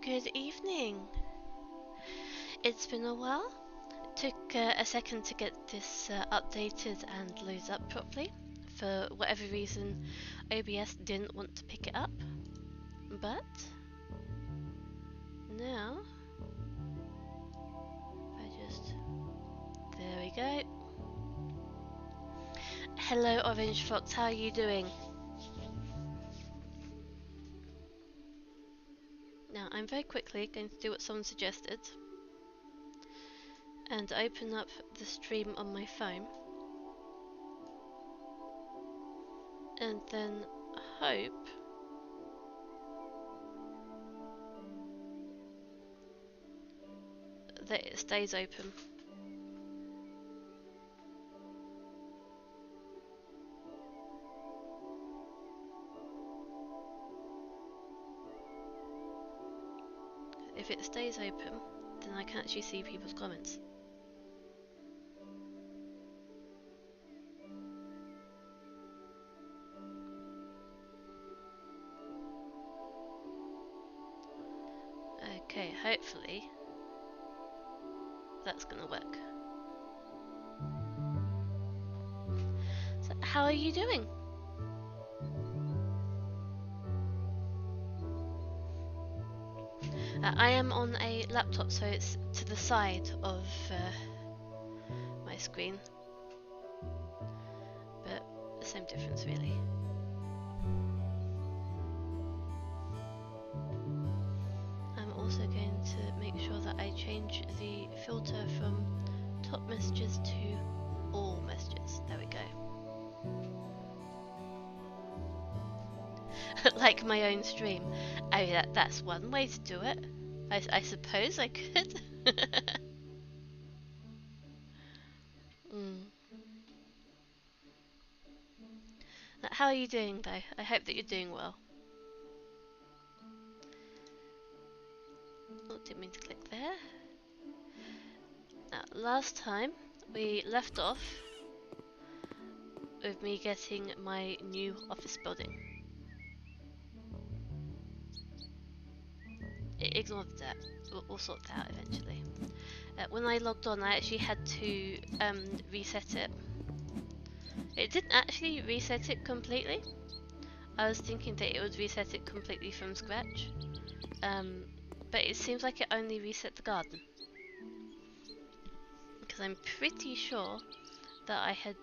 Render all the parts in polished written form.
Good evening. It's been a while. Took a second to get this updated and loaded up properly. For whatever reason, OBS didn't want to pick it up. But now, there we go. Hello Orange Fox, how are you doing? Now I'm very quickly going to do what someone suggested and open up the stream on my phone and then hope that it stays open. If it stays open, then I can actually see people's comments. Okay, hopefully that's gonna work. So, how are you doing? I am on a laptop, so it's to the side of my screen, but the same difference really. I'm also going to make sure that I change the filter from top messages to all messages. There we go. Like my own stream. I mean, that's one way to do it. I suppose I could. How are you doing though? I hope that you're doing well. Oh, didn't mean to click there. Now, last time we left off with me getting my new office building. Ignore that. We'll sort that out eventually. When I logged on, I actually had to reset it. It didn't actually reset it completely. I was thinking that it would reset it completely from scratch. But it seems like it only reset the garden. Because I'm pretty sure that I had...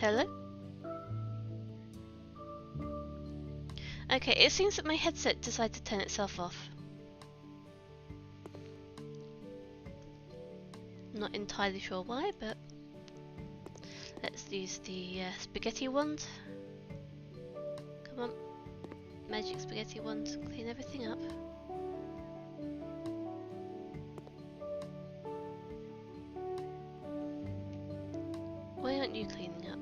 Hello? Okay, it seems that my headset decided to turn itself off. Not entirely sure why, but let's use the spaghetti wand. Come on, magic spaghetti wand, clean everything up. Why aren't you cleaning up?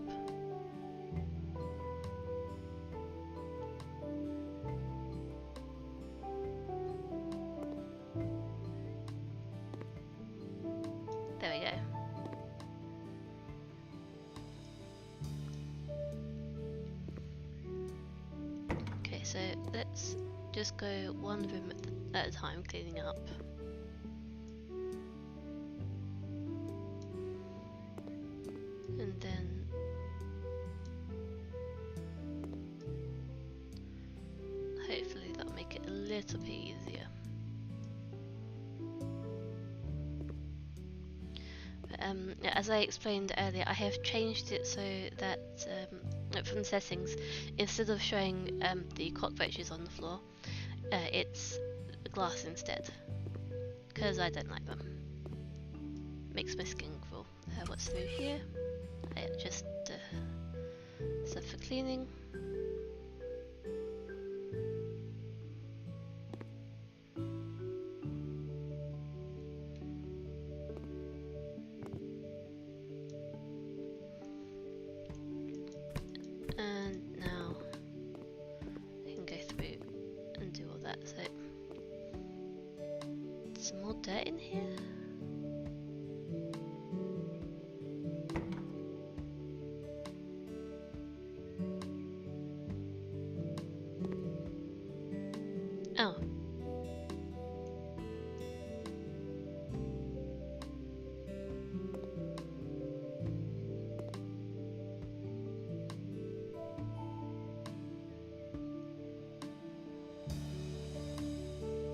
There we go. Okay, so let's just go one room at a time cleaning up. And then hopefully that'll make it a little bit easier. But, as I explained earlier, I have changed it so that from the settings, instead of showing the cockroaches on the floor, it's glass instead, because I don't like them. Makes my skin crawl. What's through here? Just stuff for cleaning. And now I can go through and do all that. So some more dirt in here. Oh.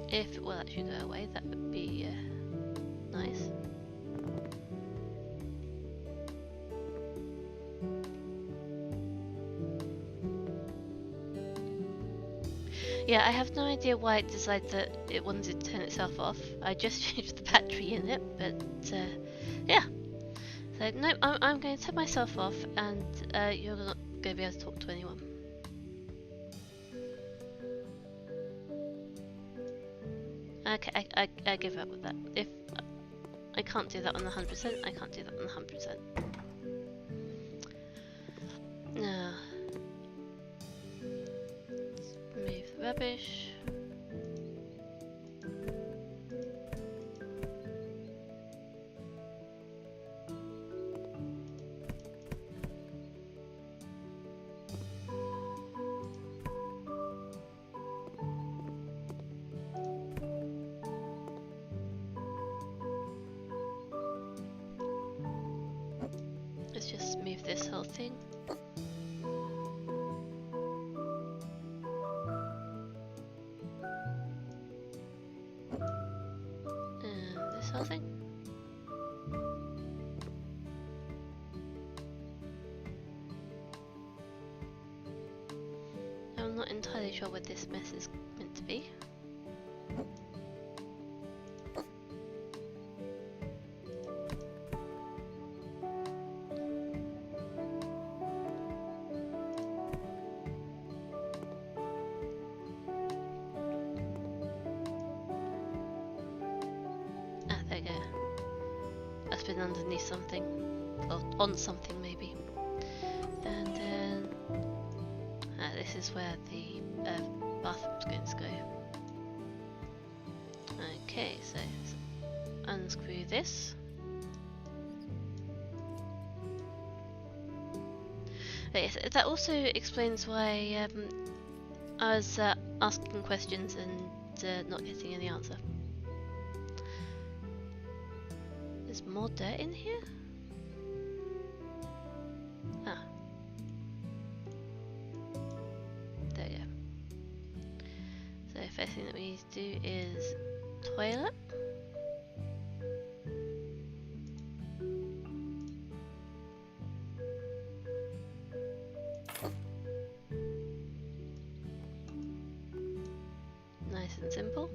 If it will actually go away, that would be nice. Yeah, I have no idea why it decided that it wanted to turn itself off. I just changed the battery in it, but yeah. So no, I'm going to turn myself off, and you're not going to be able to talk to anyone. Okay, I give up with that. If I can't do that on the 100%, I can't do that on the 100%. Now, remove the rubbish. Let's just move this whole thing. And this whole thing. I'm not entirely sure what this mess is meant to be. There we go. That's been underneath something, or on something maybe. And then this is where the bathroom's going to go. Okay, so unscrew this. But yes, that also explains why I was asking questions and not getting any answer. There's more dirt in here? Ah. There we go. So first thing that we need to do is toilet. Nice and simple.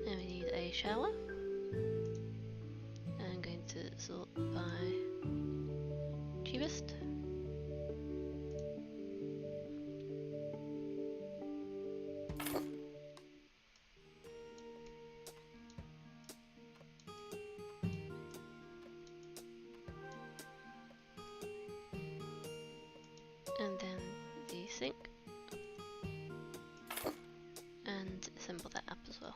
And we need a shower. I'm going to sort by cheapest. And then the sink. And assemble that up as well.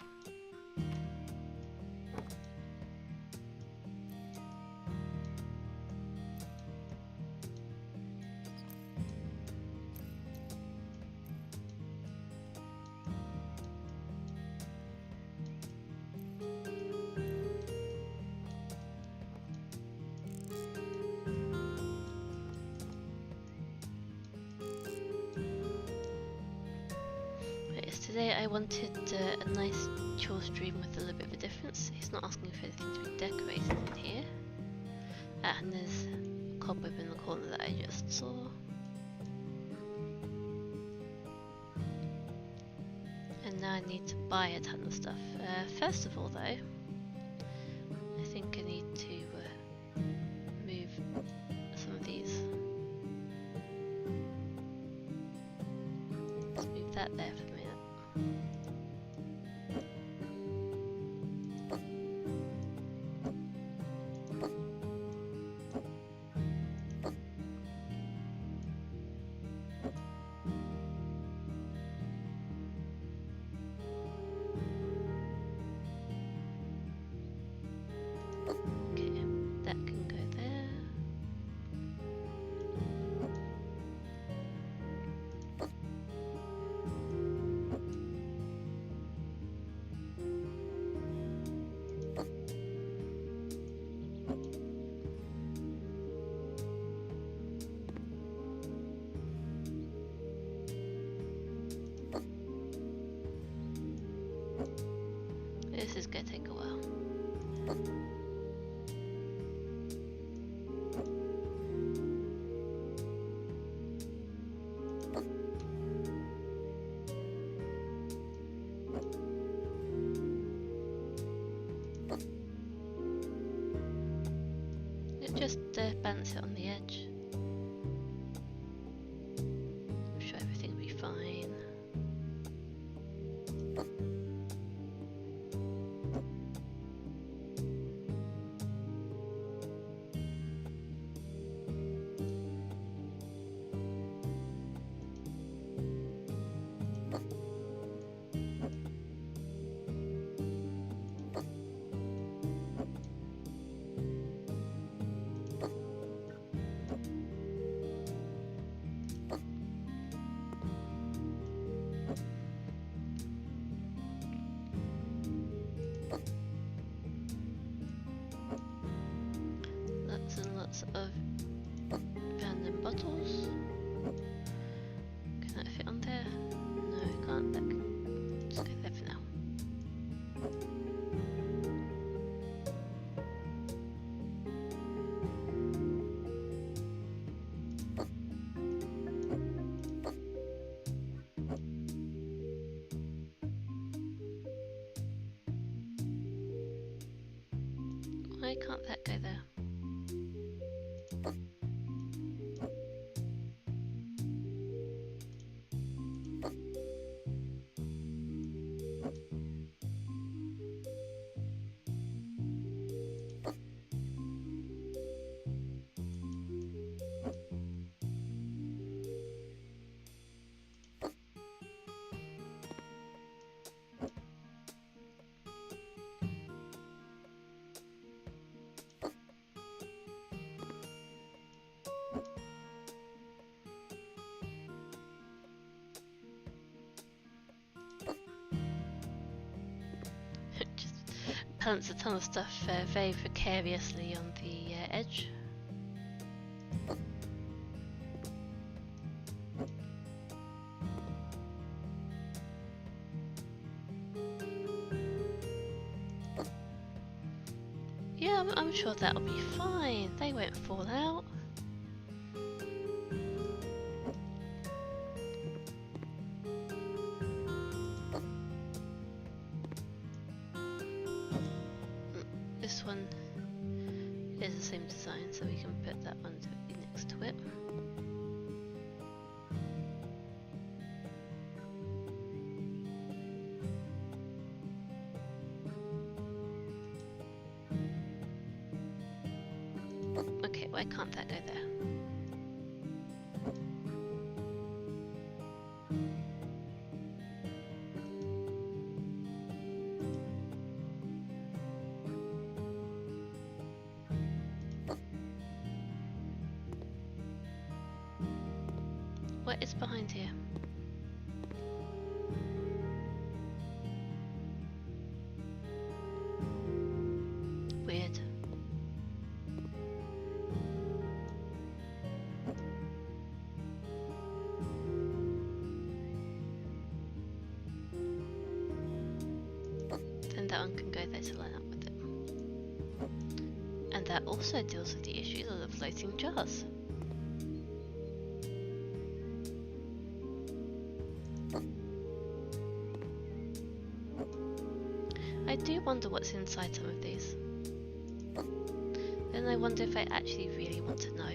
Today I wanted a nice chill stream with a little bit of a difference. He's not asking for anything to be decorated in here. And there's a cobweb in the corner that I just saw. And now I need to buy a ton of stuff. First of all though, I think I need to move some of these. Let's move that there for a minute. This is gonna take a while. Just balance it on the edge. I'm sure everything will be fine. Of random bottles. Can that fit on there? No, it can't. That can just go there for now. Why can't that go there? Balance a ton of stuff very precariously on the edge. Yeah, I'm sure that'll be fine. They won't fall out. is the same design, so we can put that one directly next to it. Okay, why can't that go there? What is behind here? Weird. Then that one can go there to line up with it. And that also deals with the issues of the floating jars. I do wonder what's inside some of these. Then I wonder if I actually really want to know.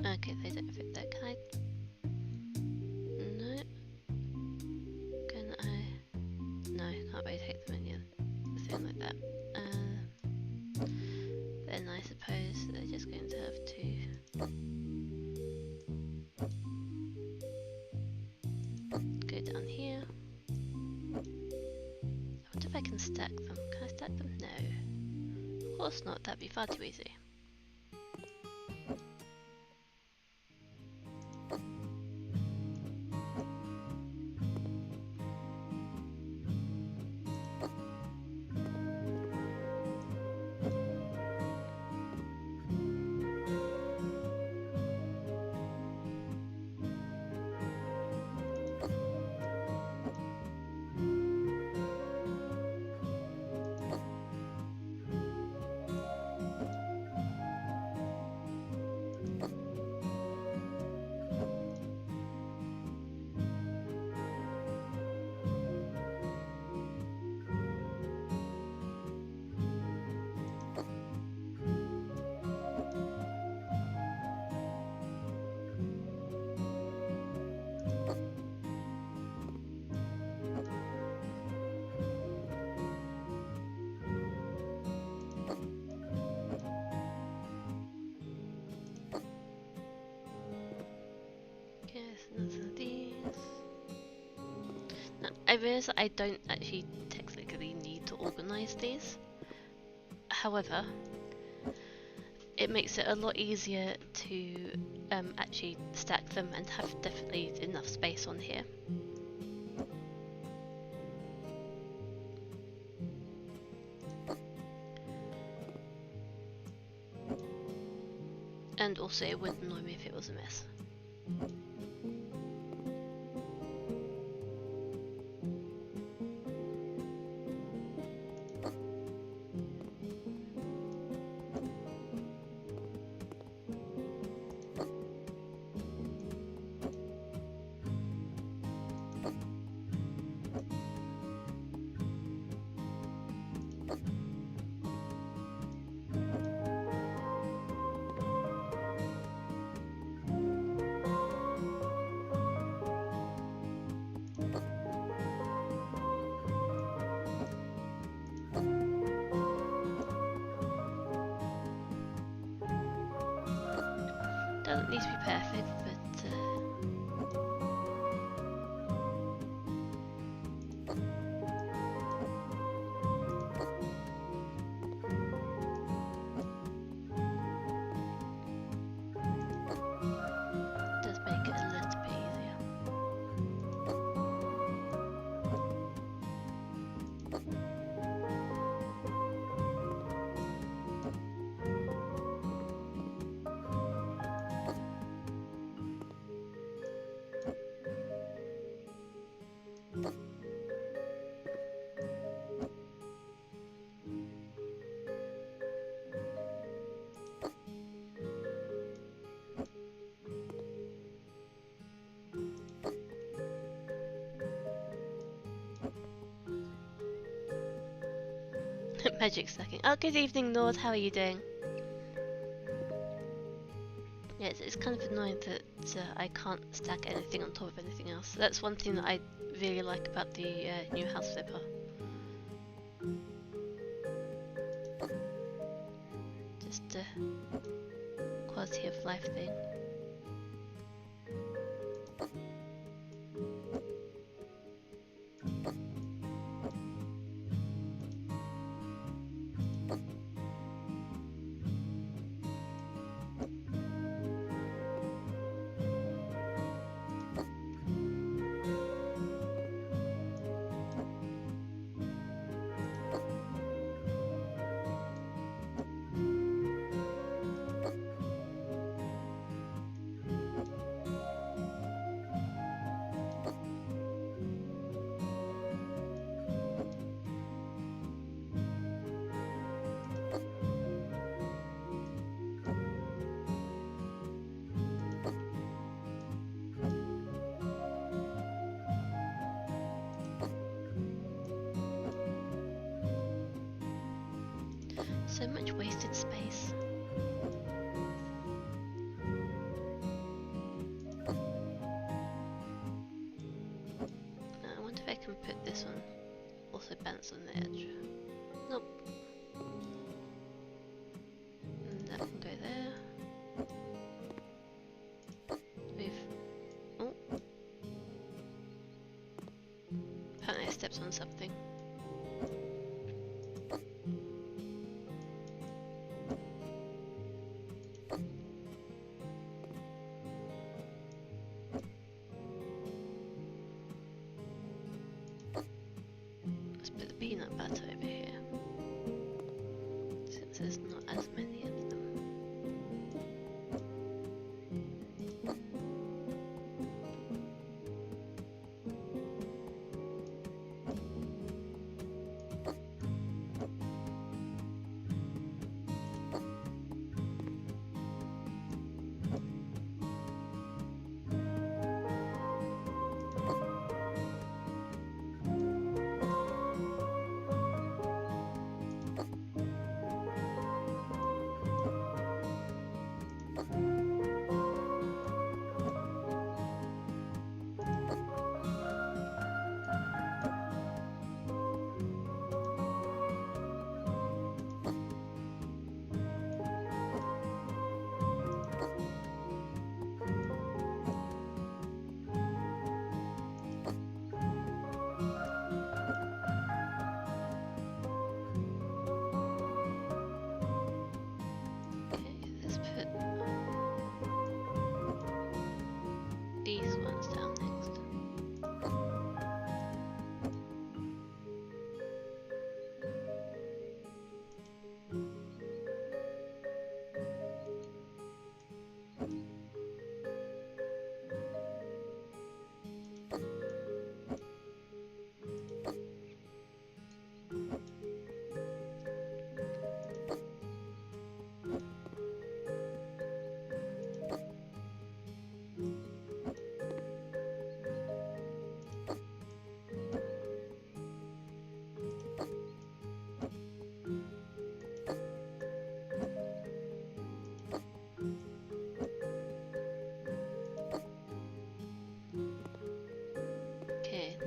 Okay, they don't fit there. Can I? No. Can I? No, can't really take them in yet. Thing like that. Then I suppose they're just going to have to go down here. I wonder if I can stack them. Can I stack them? No. Of course not. That'd be far too easy. I realise that I don't actually technically need to organise these. However, it makes it a lot easier to actually stack them and have definitely enough space on here. And also it wouldn't annoy me if it was a mess. Doesn't need to be perfect, but does make it a little bit easier. Magic stacking. Oh, good evening, Nord. How are you doing? Yeah, it's kind of annoying that I can't stack anything on top of anything else. That's one thing that I really like about the new Houseflipper. Just a quality of life thing. So much wasted space. I wonder if I can put this one also bounce on the edge. Nope. And that can go there. Move. Oh. Apparently I stepped on something. Peanut butter over here, since there's not as many of them. These ones down next.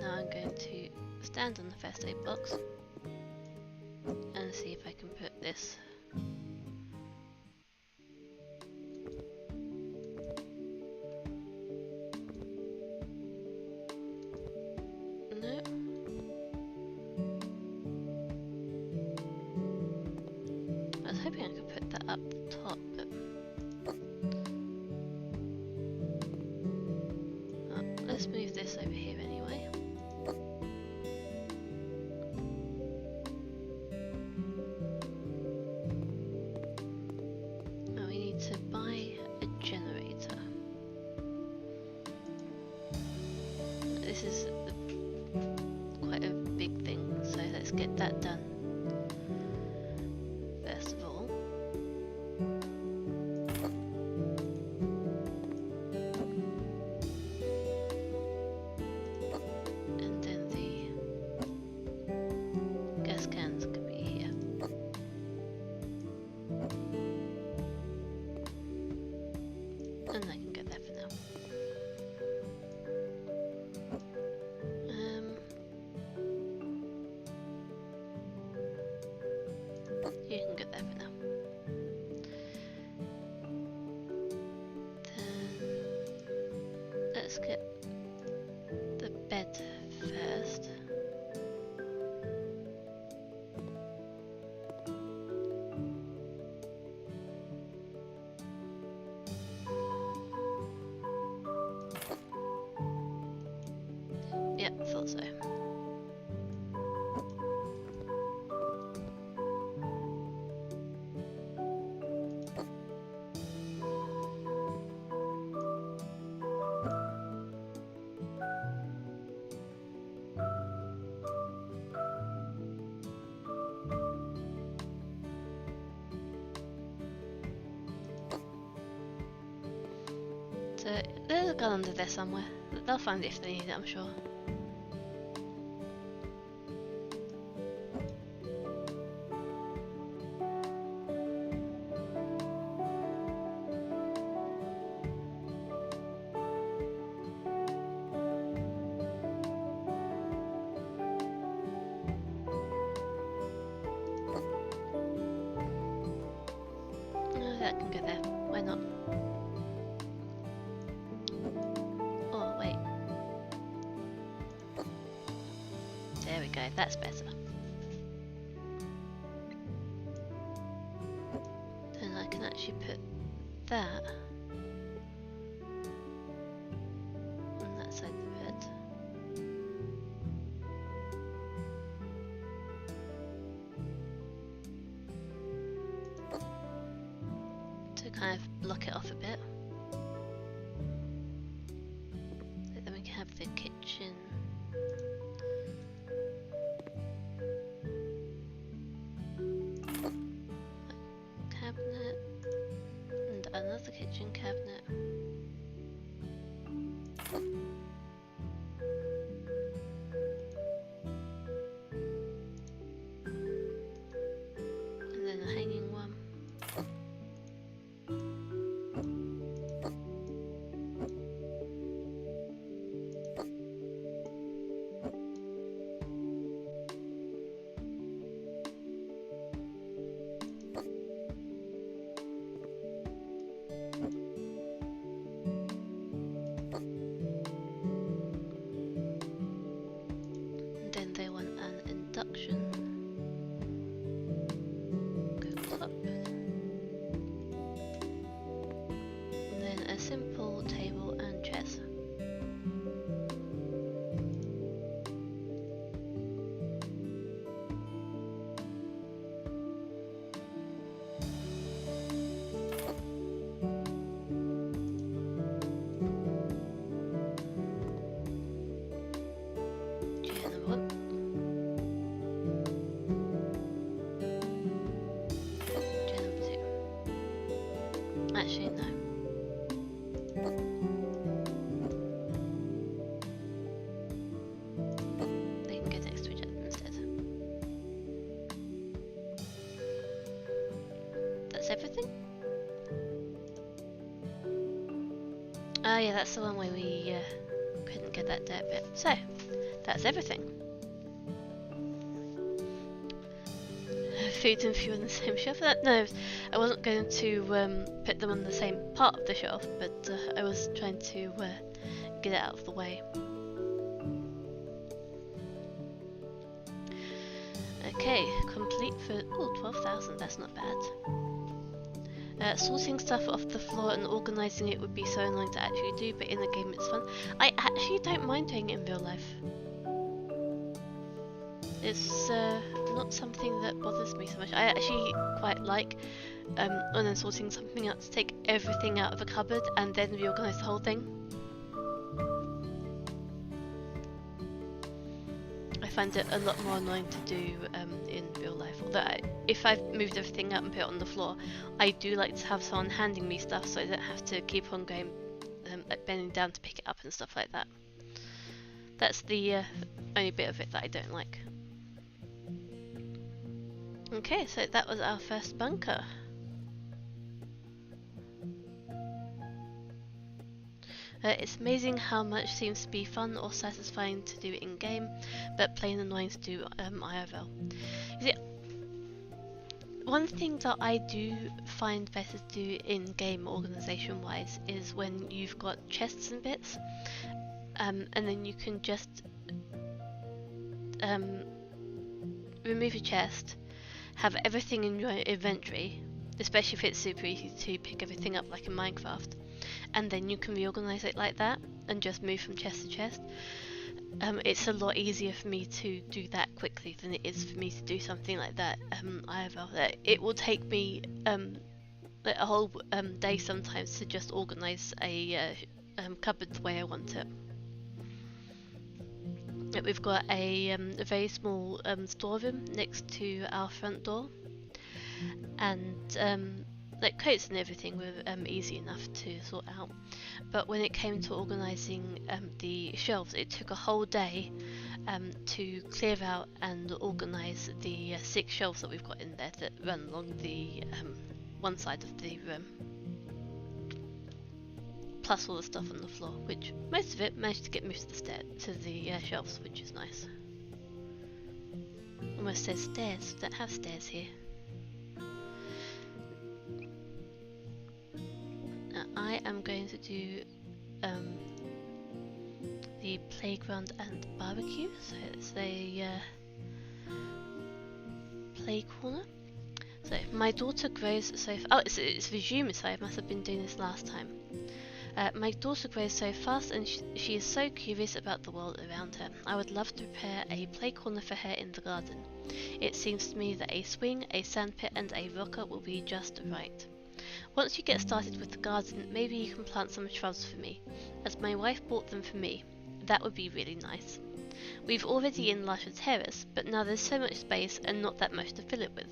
Now I'm going to stand on the first aid box and see if I can put this spot, but let's move this over here anyway. Now we need to buy a generator. This is quite a big thing, so let's get that done first of all. And then the gas cans can be here. And I can get that for now. You can get that for now. Then let's get the bed first. Yep, thought so. So there's a gun under there somewhere. They'll find it if they need it, I'm sure. Oh, that can go there. Why not? Oh, wait. There we go, that's better. Then I can actually put that on that side of the bed. To kind of block it off a bit. So then we can have the kitchen. Cabinet. And another kitchen cabinet. And then a hanging one. And then they want an induction cooktop. And then a simple table and chairs. Chair number one. Chair number two. Actually, no. They can go next to each other instead. That's everything? Oh yeah, that's the one where we couldn't get that dirt bit. So, that's everything. Food and fuel on the same shelf. No, I wasn't going to put them on the same part of the shelf, but I was trying to get it out of the way. Okay, complete for 12,000. That's not bad. Sorting stuff off the floor and organising it would be so annoying to actually do, but in the game it's fun. I actually don't mind doing it in real life. It's not something that bothers me so much. I actually quite like when I'm sorting something out to take everything out of a cupboard and then reorganise the whole thing. I find it a lot more annoying to do in real life. Although if I've moved everything up and put it on the floor, I do like to have someone handing me stuff so I don't have to keep on going, like bending down to pick it up and stuff like that. That's the only bit of it that I don't like. Okay, so that was our first bunker. It's amazing how much seems to be fun or satisfying to do in game, but plain annoying to do IRL. You see, one thing that I do find better to do in game organisation wise is when you've got chests and bits, and then you can just remove a chest, have everything in your inventory, especially if it's super easy to pick everything up like in Minecraft, and then you can reorganize it like that and just move from chest to chest. It's a lot easier for me to do that quickly than it is for me to do something like that. It will take me like a whole day sometimes to just organize a cupboard the way I want it. We've got a very small storeroom next to our front door, and like coats and everything were easy enough to sort out, but when it came to organising the shelves, it took a whole day to clear out and organise the 6 shelves that we've got in there that run along the one side of the room, plus all the stuff on the floor, which most of it managed to get moved to the shelves, which is nice. Almost says stairs, we don't have stairs here. I am going to do the playground and barbecue, so it's a play corner. So my daughter grows so it's resumed, so I must have been doing this last time. My daughter grows so fast and she is so curious about the world around her. I would love to prepare a play corner for her in the garden. It seems to me that a swing, a sandpit and a rocker will be just right. Once you get started with the garden, maybe you can plant some shrubs for me, as my wife bought them for me. That would be really nice. We've already enlarged the terrace, but now there's so much space and not that much to fill it with.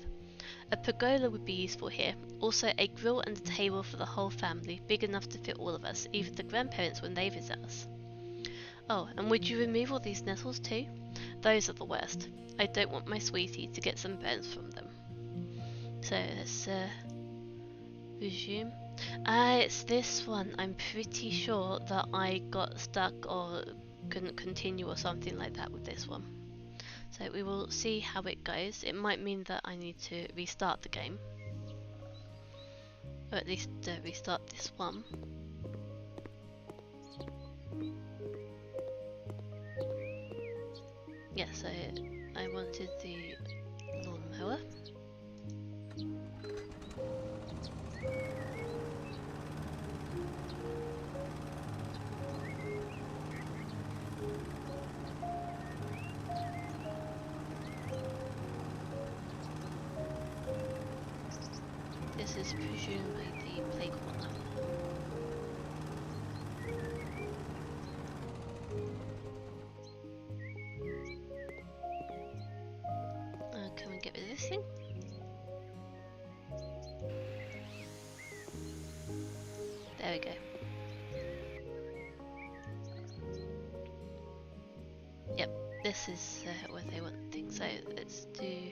A pergola would be useful here, also a grill and a table for the whole family, big enough to fit all of us, even the grandparents when they visit us. Oh, and would you remove all these nettles too? Those are the worst. I don't want my sweetie to get some burns from them. So let's resume. It's this one. I'm pretty sure that I got stuck or couldn't continue or something like that with this one. So we will see how it goes. It might mean that I need to restart the game, or at least restart this one. Yeah, so I wanted the lawnmower. This is presumably the play corner. Can we get rid of this thing? There we go. Yep, this is where they want things. So let's do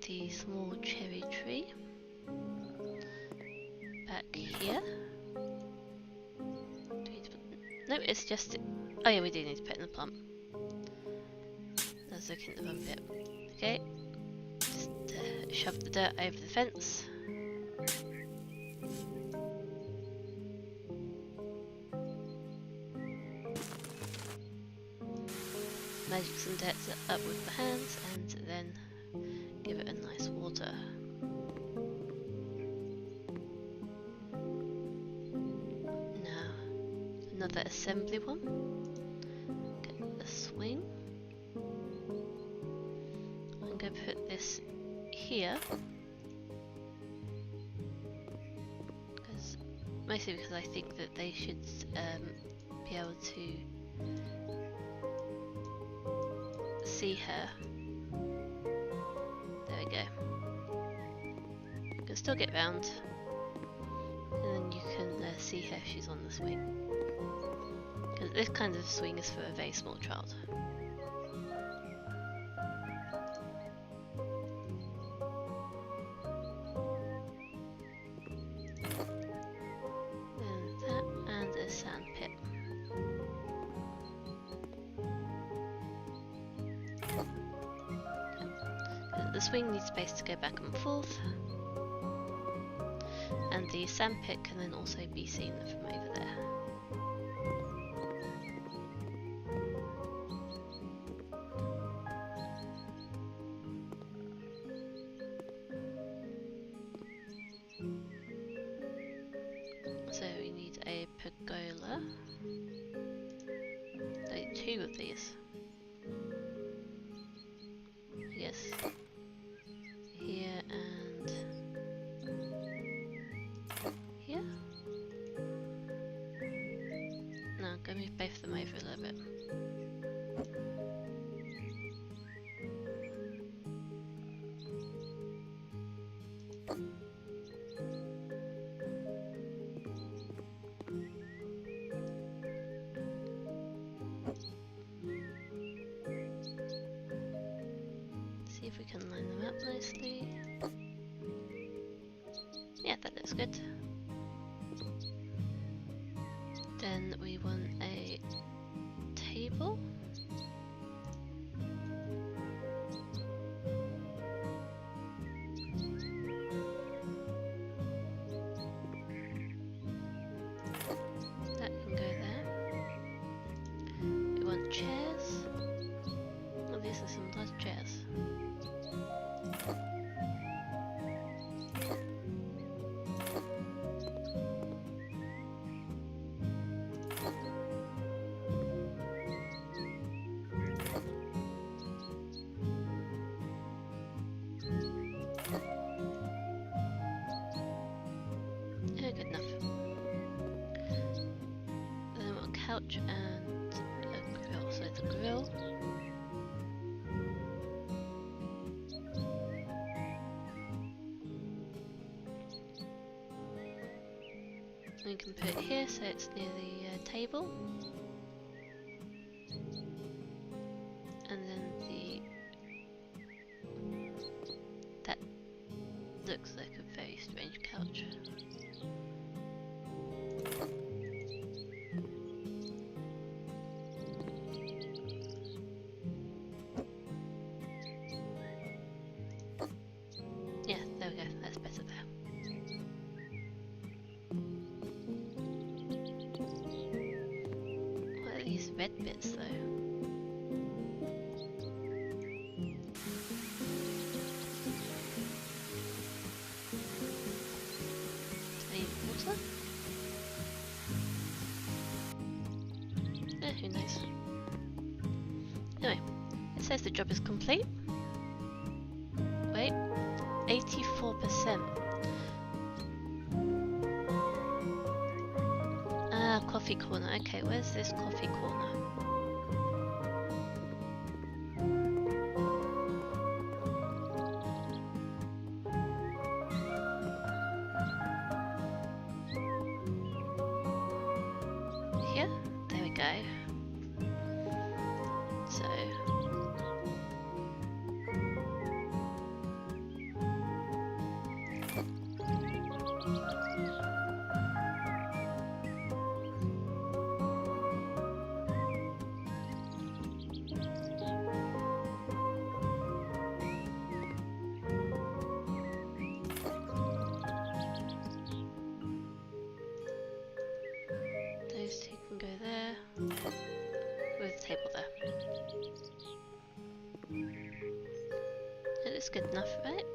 the small cherry tree back here. Do we need to put... No, it's just... Oh yeah, we do need to put in the pump. Let's look in the pump bit. Okay, just shove the dirt over the fence. Magic some dirt up with the hands and then give it a nice water. another assembly one. Get the swing. I'm going to put this here. Mostly because I think that they should be able to see her. There we go. You can still get round, and then you can see her if she's on the swing. Because this kind of swing is for a very small child. The swing needs space to go back and forth, and the sandpit can then also be seen from over there. So we need a pergola, like 2 of these. Yes. Here and here? No, I'm going to move both of them over a little bit. See if we can line them up nicely. Yeah, that looks good. Then we want a table. That can go there. We want chairs. Oh, these are some large chairs. Good enough. Then we've got a couch and a grill. So it's a grill. We can put it here so it's near the table. And then that looks like a very strange couch. Yeah, there we go, that's better there. What are these red bits though? Any water? Who knows? Anyway, it says the job is complete. Wait, 84%. Ah, coffee corner. Okay, where's this coffee corner? Here? There we go. So those two can go there with the table there. It looks good enough, right?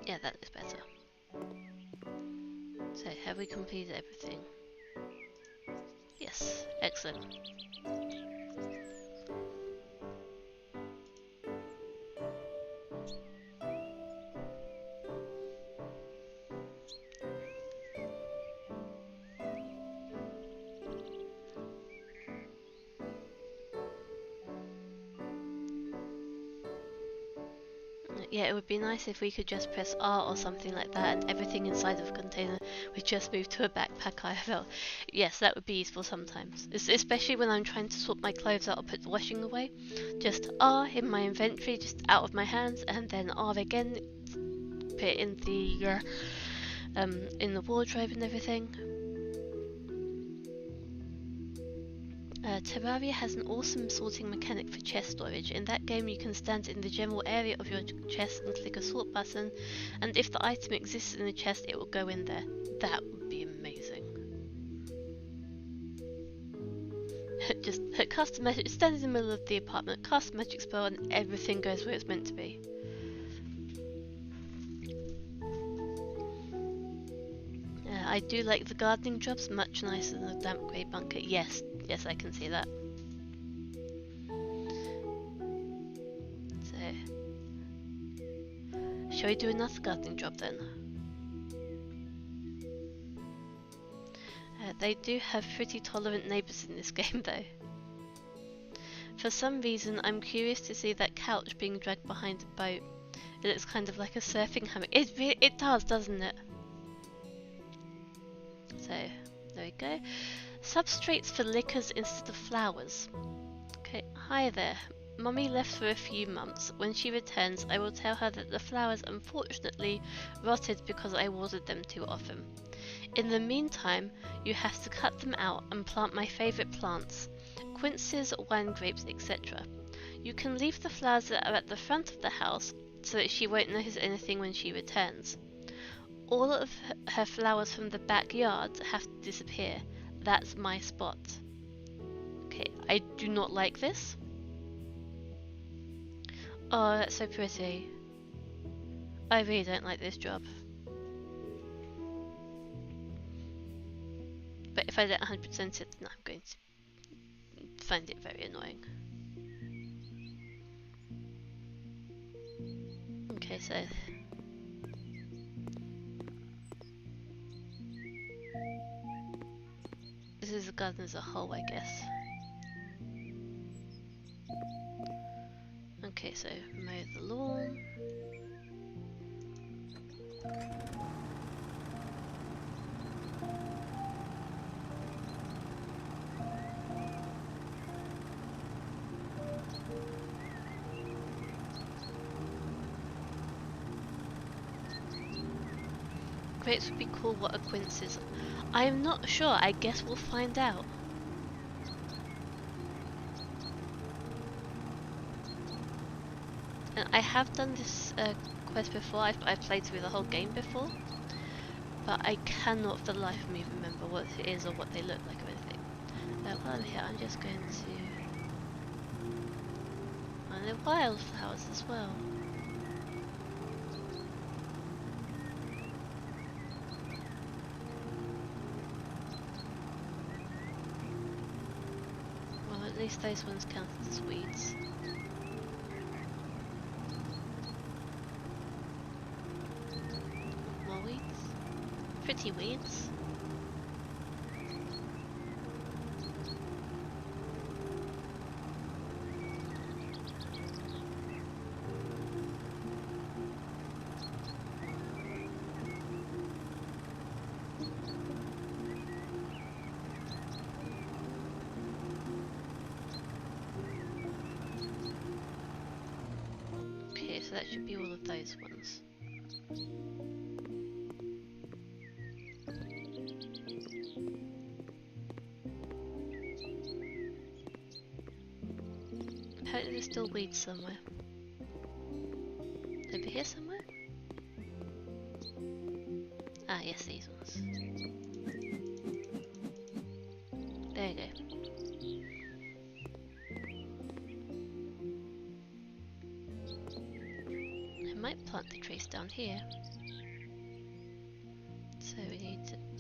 Yeah, that looks better. So, have we completed everything? Yes, excellent. Yeah, it would be nice if we could just press R or something like that and everything inside of the container would just move to a backpack IFL. Yes, that would be useful sometimes. Especially when I'm trying to sort my clothes out or put the washing away. Just R in my inventory, just out of my hands, and then R again, put it in the wardrobe and everything. Terraria has an awesome sorting mechanic for chest storage. In that game you can stand in the general area of your chest and click a sort button, and if the item exists in the chest it will go in there. That would be amazing. Just cast a magic, stand in the middle of the apartment, cast a magic spell and everything goes where it's meant to be. I do like the gardening jobs, much nicer than the damp grey bunker. Yes, I can see that. So, shall we do another gardening job then? They do have pretty tolerant neighbours in this game though. For some reason I'm curious to see that couch being dragged behind a boat. It looks kind of like a surfing hammock. It does, doesn't it? So, there we go. Substrates for liquors instead of flowers. Okay, hi there. Mummy left for a few months. When she returns, I will tell her that the flowers unfortunately rotted because I watered them too often. In the meantime, you have to cut them out and plant my favourite plants. Quinces, wine grapes, etc. You can leave the flowers that are at the front of the house so that she won't notice anything when she returns. All of her flowers from the backyard have to disappear. That's my spot. Okay, I do not like this. Oh, that's so pretty. I really don't like this job. But if I don't 100% it, then I'm going to find it very annoying. Okay, so this is the garden as a whole, I guess. Okay, so mow the lawn. Grapes would be cool. What are quinces? I'm not sure. I guess we'll find out. And I have done this quest before. I've played through the whole game before, but I cannot for the life of me remember what it is or what they look like or anything. While I'm here, I'm just going to... And they're wildflowers as well. Well, at least those ones counted as weeds. More weeds. Pretty weeds. Okay, so that should be all of those ones. Apparently there's still weeds somewhere. Over here somewhere? Ah, yes, these ones. There you go. I might plant the trees down here.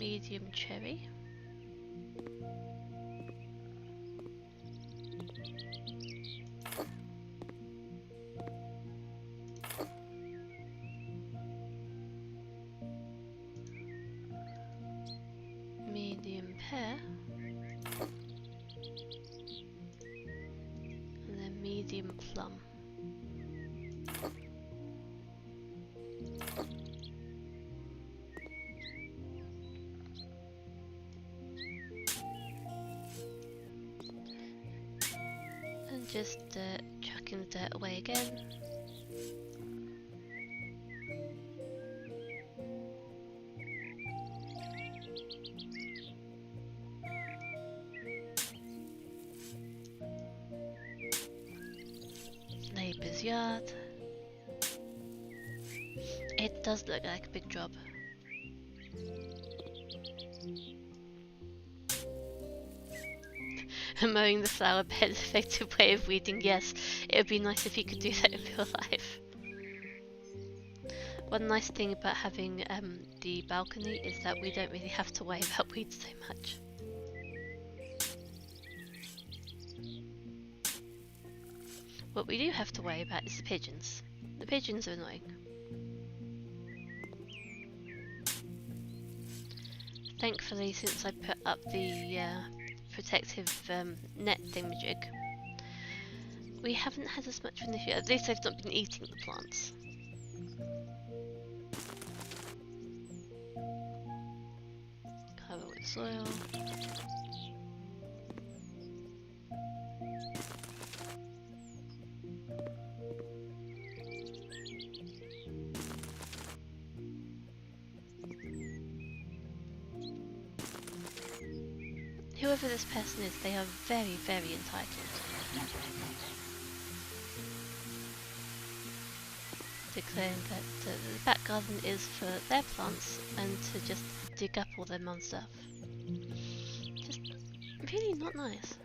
medium cherry. Medium pear. And then medium plum. And just chucking the dirt away again. Neighbour's yard. It does look like a big job. Mowing the flower bed, effective way of weeding. Yes, it would be nice if you could do that in real life. One nice thing about having the balcony is that we don't really have to worry about weeds so much. What we do have to worry about is the pigeons. The pigeons are annoying. Thankfully, since I put up the protective net thingamajig, we haven't had as much of an issue. At least they've not been eating the plants. Cover with soil. Whoever this person is, they are very, very entitled. Declaring that the back garden is for their plants and to just dig up all their mum stuff. Just really not nice.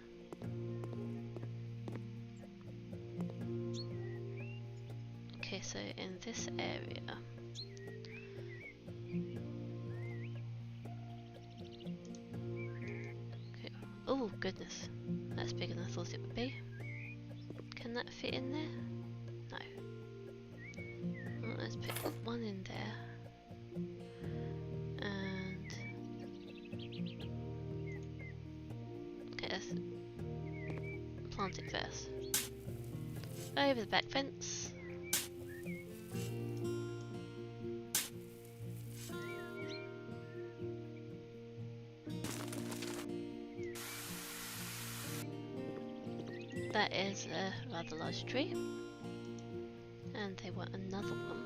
Okay, so in this area, oh goodness, that's bigger than I thought it would be. Can that fit in there? No. Well, let's put one in there. And okay, let's plant it first. Over the back fence. That is a rather large tree, and they want another one.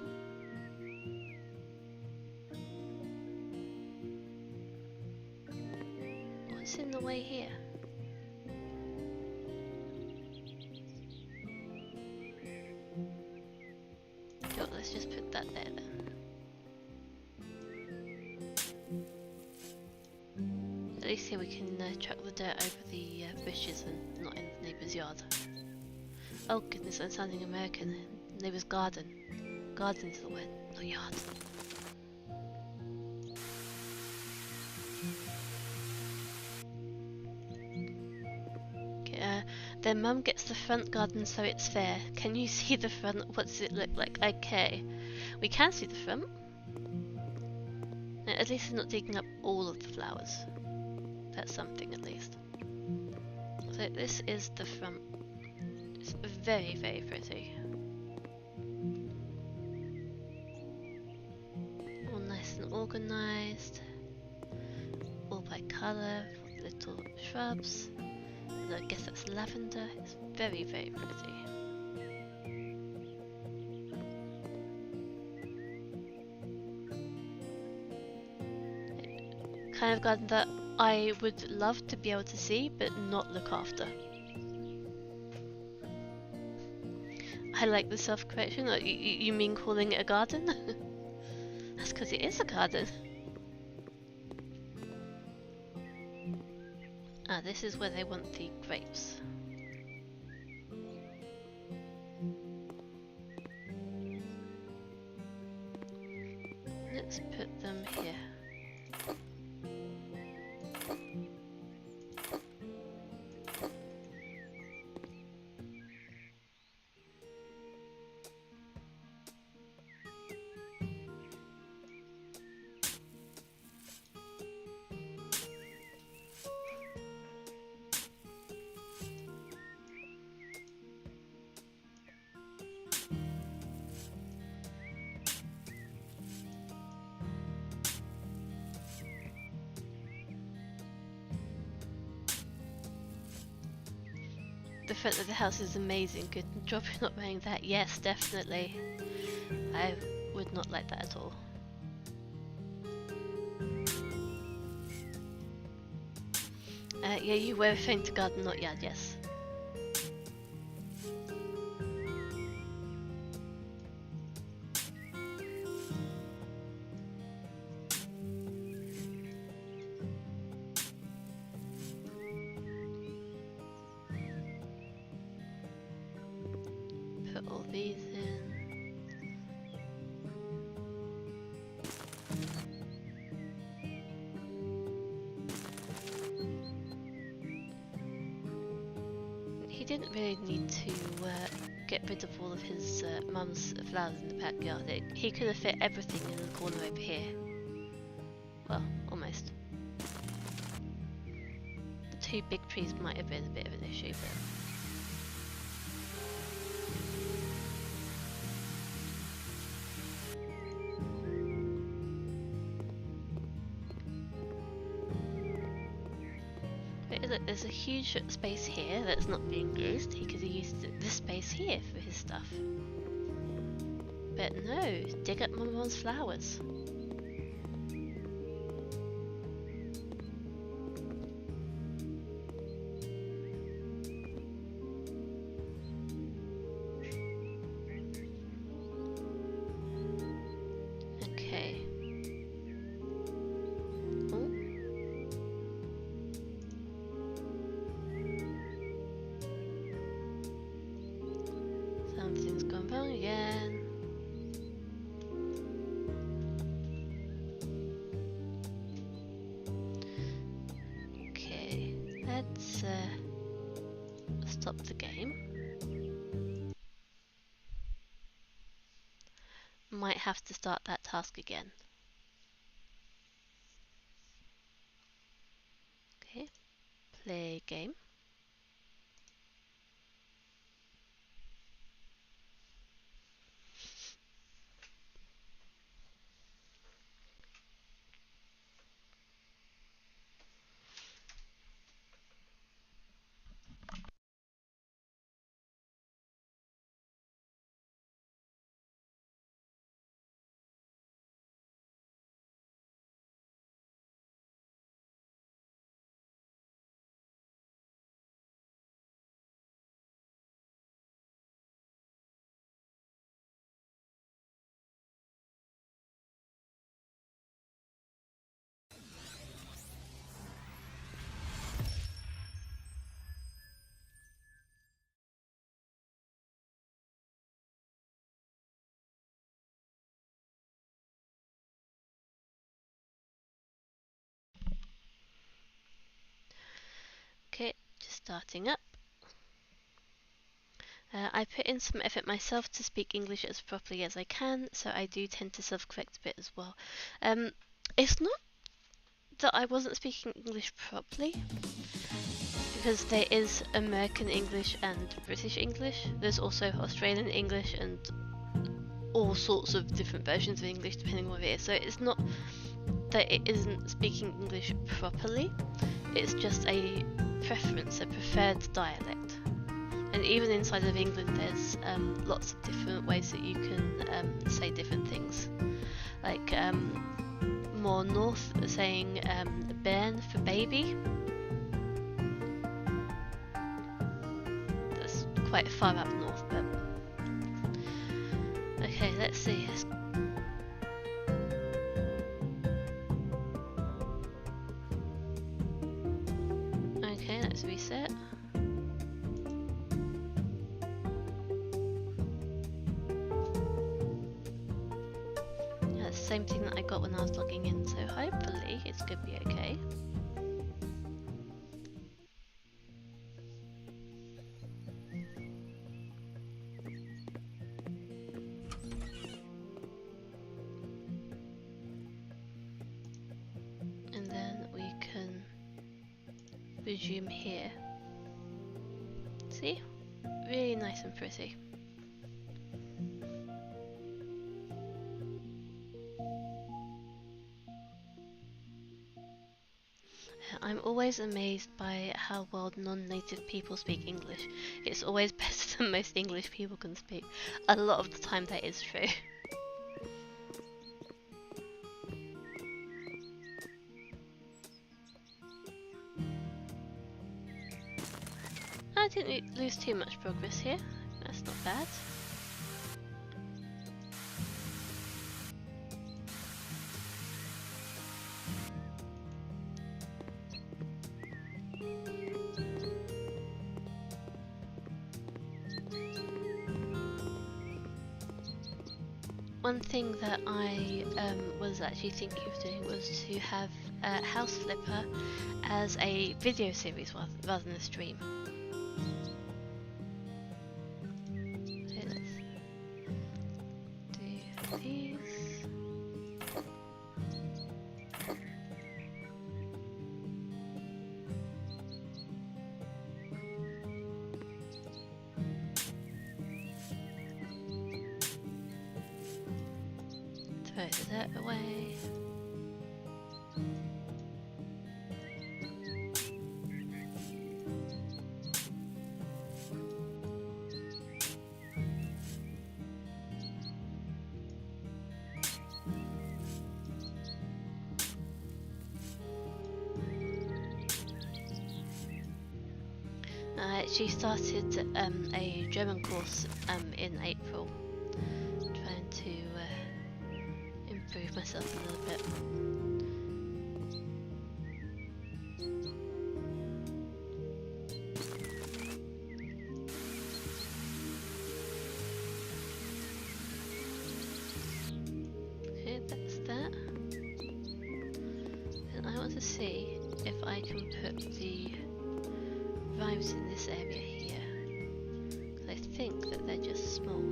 What's in the way here? Cool, let's just put that there then. At least here we can chuck the dirt over the bushes and not in the neighbour's yard. Oh goodness, I'm sounding American. Neighbour's garden. Garden's the word, not yard. Okay, their mum gets the front garden so it's fair. Can you see the front? What does it look like? Okay, we can see the front. At least it's not digging up all of the flowers. That's something at least. So this is the front. It's very, very pretty. All nice and organised. All by colour, little shrubs. And I guess that's lavender. It's very, very pretty. Kind of garden that I would love to be able to see, but not look after. I like the self-correction. You mean calling it a garden? That's because it is a garden. Ah, this is where they want the grapes. Let's put them here. front of the house is amazing. Good job you're not wearing that. Yes, definitely. I would not like that at all. Yeah, you were referring to garden, not yard, yes. Put all these in. He didn't really need to get rid of all of his mum's flowers in the backyard. He could have fit everything in the corner over here. Well, almost. The two big trees might have been a bit of an issue, but... Look, there's a huge space here that's not being used. He could have used this space here for his stuff. But no, dig up Mum's flowers. Okay. Oh. Something's gone wrong again. Okay, let's stop the game. Might have to start that task again. Okay, play game. Okay, just starting up. I put in some effort myself to speak English as properly as I can, so I do tend to self-correct a bit as well. It's not that I wasn't speaking English properly, because there is American English and British English. There's also Australian English and all sorts of different versions of English depending on what it is. So it's not that it isn't speaking English properly, it's just a preference, a preferred dialect. And even inside of England there's lots of different ways that you can say different things. Like more north saying bairn for baby. That's quite far up north, but... Okay, let's see. Okay, let's reset. Same thing that I got when I was logging in, so hopefully it's going to be okay. And then we can resume here. See? Really nice and pretty. I'm always always amazed by how well non-native people speak English. It's always better than most English people can speak. A lot of the time that is true. I didn't lose too much progress here. That's not bad. One thing that I was actually thinking of doing was to have Houseflipper as a video series rather than a stream. Okay, let's do these. Throw that away. I actually started a German course in April, trying to improve myself a little bit. Okay, that's that. And I want to see if I can put the rhymes in this area here, because I think that they're just small.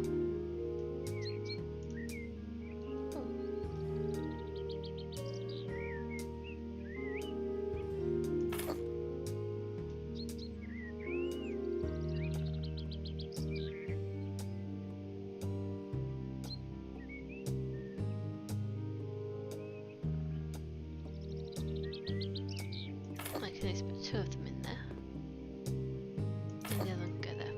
I can at least put two of them in there. And the other one can go there.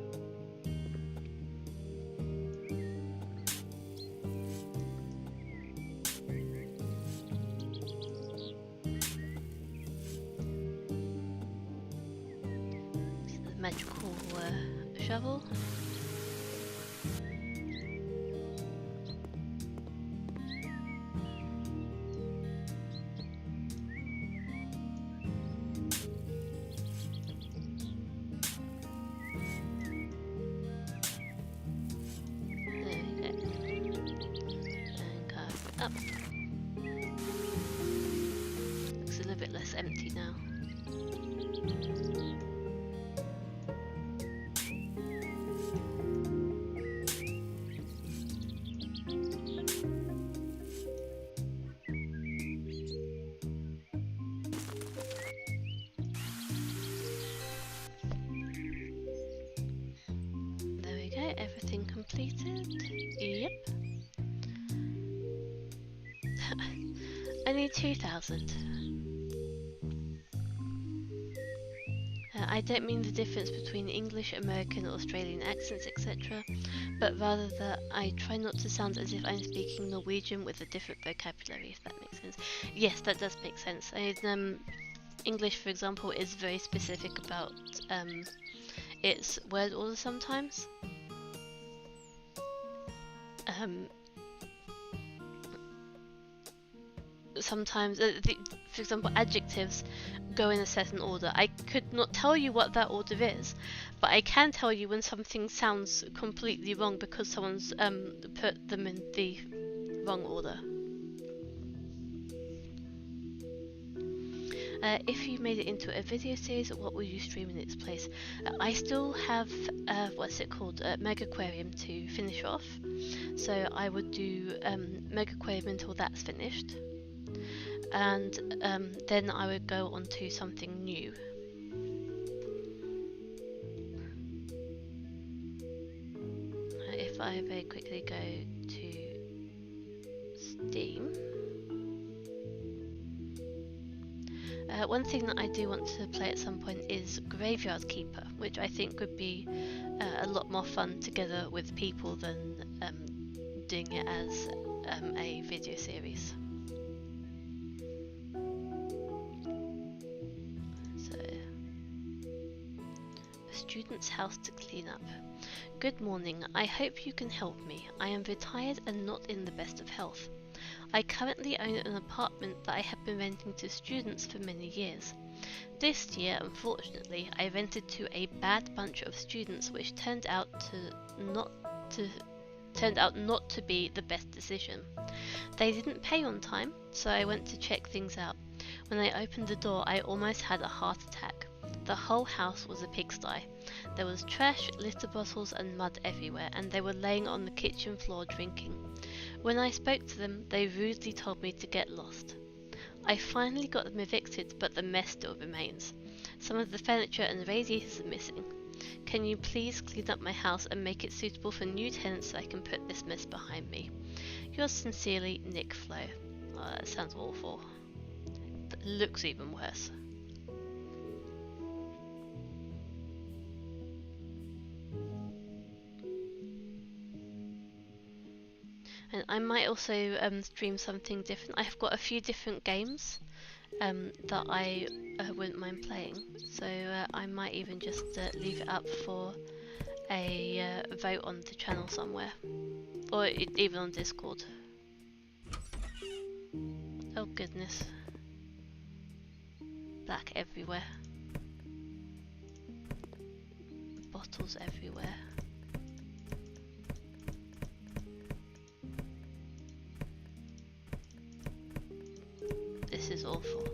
This is the magical shovel. Up. Looks a little bit less empty now. There we go, everything completed. Yep. Only 2,000. I don't mean the difference between English, American, Australian accents, etc., but rather that I try not to sound as if I'm speaking Norwegian with a different vocabulary, if that makes sense. Yes, that does make sense. English, for example, is very specific about its word order sometimes. Sometimes, for example, adjectives go in a certain order. I could not tell you what that order is, but I can tell you when something sounds completely wrong because someone's put them in the wrong order. If you made it into a video series, what will you stream in its place? I still have, what's it called, Megaquarium to finish off. So I would do Megaquarium until that's finished. And then I would go on to something new. If I very quickly go to Steam. One thing that I do want to play at some point is Graveyard Keeper, which I think would be a lot more fun together with people than doing it as a video series. So, a student's house to clean up. Good morning, I hope you can help me. I am retired and not in the best of health. I currently own an apartment that I have been renting to students for many years. This year, unfortunately, I rented to a bad bunch of students, which turned out not to be the best decision. They didn't pay on time, so I went to check things out. When I opened the door, I almost had a heart attack. The whole house was a pigsty. There was trash, litter bottles and mud everywhere, and they were laying on the kitchen floor drinking. When I spoke to them, they rudely told me to get lost. I finally got them evicted, but the mess still remains. Some of the furniture and radiators are missing. Can you please clean up my house and make it suitable for new tenants so I can put this mess behind me? Yours sincerely, Nick Flo. Oh, that sounds awful. That looks even worse. And I might also stream something different. I've got a few different games that I wouldn't mind playing, so I might even just leave it up for a vote on the channel somewhere, or even on Discord. Oh goodness, black everywhere, bottles everywhere. This is awful.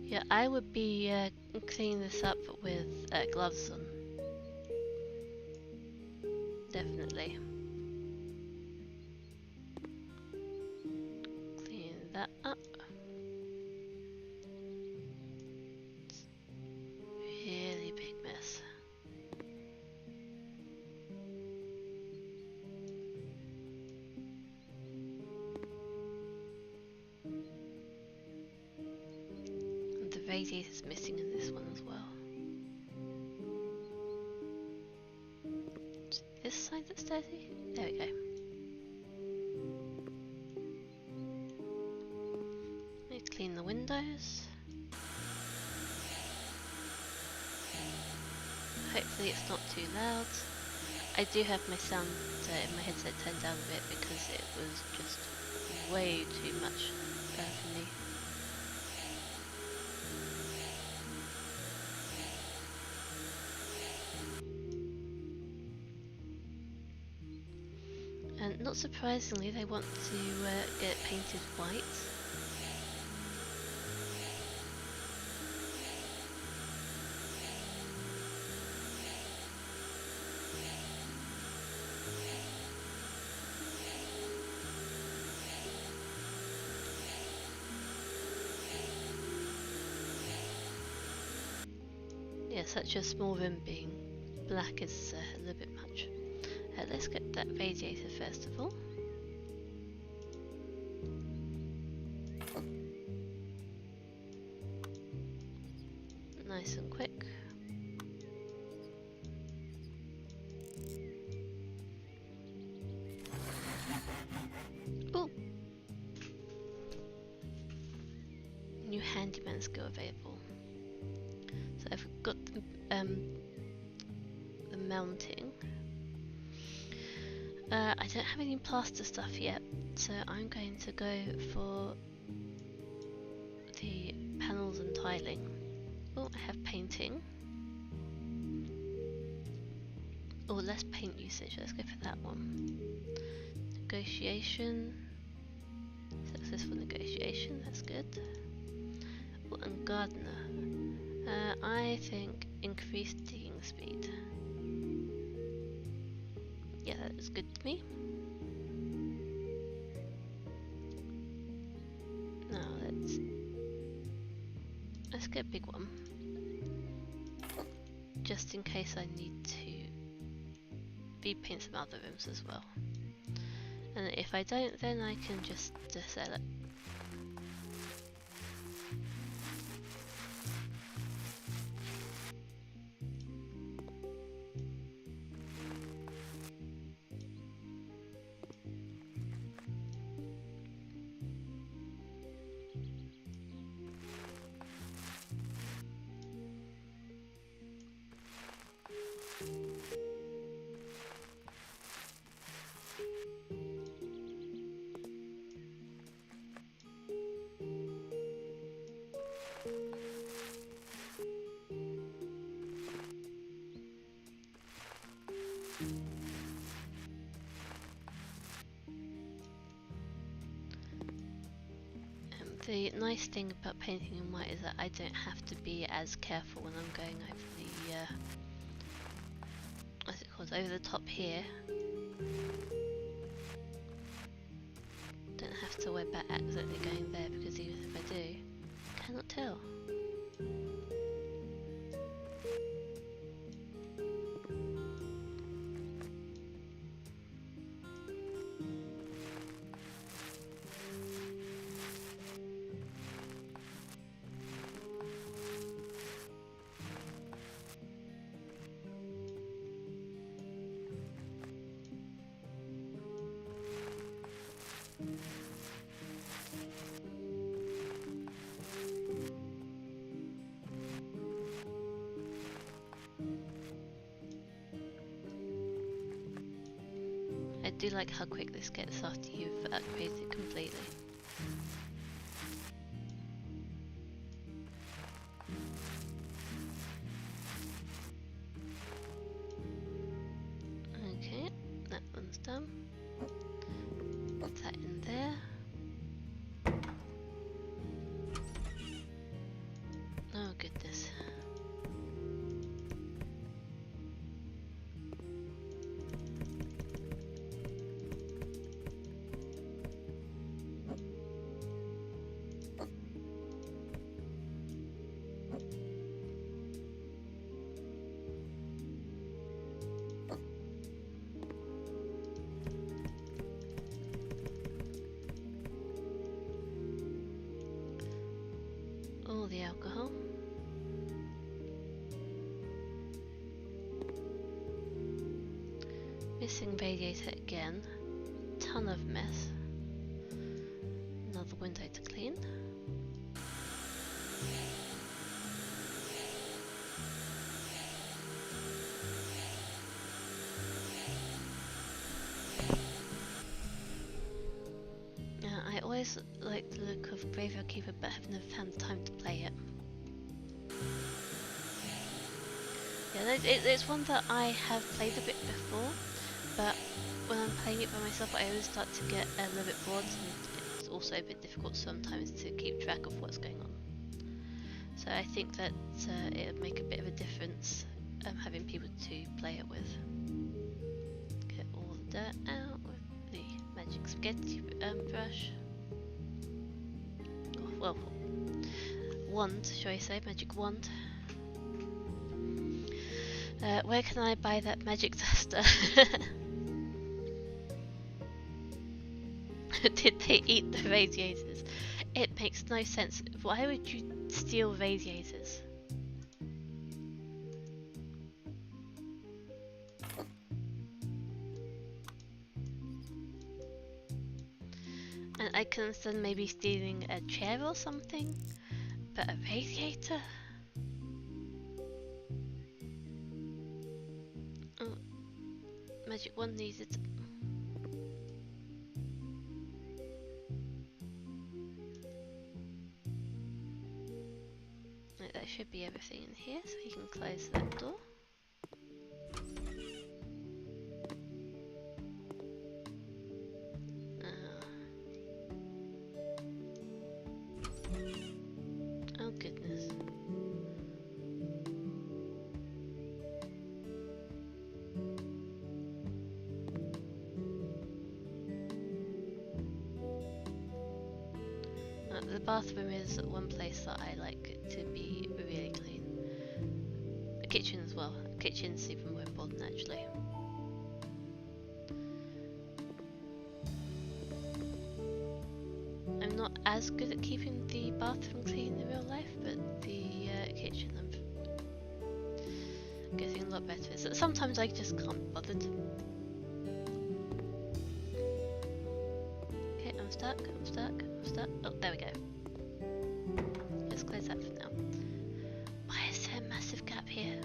Yeah, I would be cleaning this up with gloves on. Definitely. Clean that up. It's a really big mess. Radiator's missing in this one as well. Is this side that's dirty? There we go. Let me clean the windows. Hopefully it's not too loud. I do have my sound in my headset turned down a bit because it was just way too much for me. And not surprisingly, they want to get it painted white. Yeah, such a small room being black is a little bit much. Let's get that radiator first of all. Nice and quick. Ooh! New handyman skill available. So I've got the mounting. I don't have any plaster stuff yet, so I'm going to go for the panels and tiling. Oh, I have painting. Oh, less paint usage, let's go for that one. Negotiation. Successful negotiation, that's good. Oh, and gardener. I think increased digging speed. Yeah, that is good to me. Now let's get a big one, just in case I need to repaint some other rooms as well. And if I don't, then I can just sell it. The nice thing about painting in white is that I don't have to be as careful when I'm going over the, what's it called, over the top here. Don't have to worry about accidentally going there, because even if I do, I cannot tell. I do like how quick this gets after you've upgraded it completely. Okay, that one's done. Put that in there. Oh goodness. All the alcohol. Missing radiator again. Ton of mess. Another window to clean. I always like the look of Graveyard Keeper, but have never found the time to play it. Yeah, it's one that I have played a bit before, but when I'm playing it by myself I always start to get a little bit bored, and it's also a bit difficult sometimes to keep track of what's going on. So I think that it would make a bit of a difference having people to play it with. Get all the dirt out with the magic spaghetti brush. Oh, well, wand, shall I say, magic wand. Where can I buy that magic duster? Did they eat the radiators? It makes no sense. Why would you steal radiators? And I can understand maybe stealing a chair or something, but a radiator? Oh, magic wand needed. Right, that should be everything in here, so you can close that door. Oh goodness. The bathroom is one place that I like to be really clean. The kitchen as well. The kitchen's even more important actually. I'm not as good at keeping the bathroom clean in real life, but the kitchen I'm getting a lot better. So sometimes I just can't be bothered. Okay, I'm stuck. Oh, there we go. Let's close that for now. Why is there a massive gap here?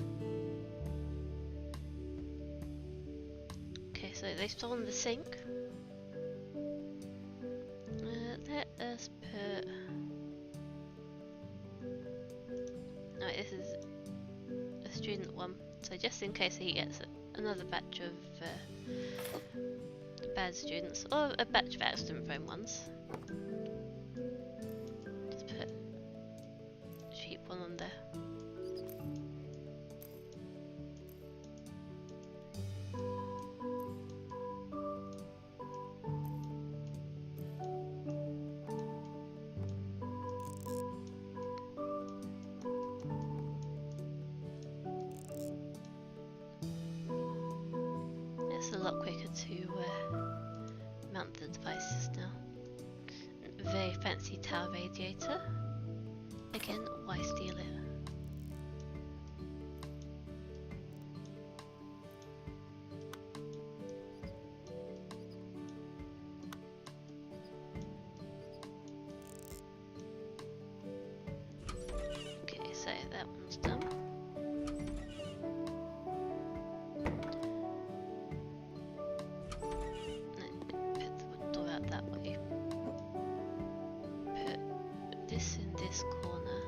Okay, so they've stolen the sink. Let us put... Alright, this is a student one, so just in case he gets another batch of bad students, or a batch of accident prone ones. quicker to mount the devices now. Very fancy tower radiator. Again, why steal it? Okay, so that one's done. Put the door out that way. Put this in this corner,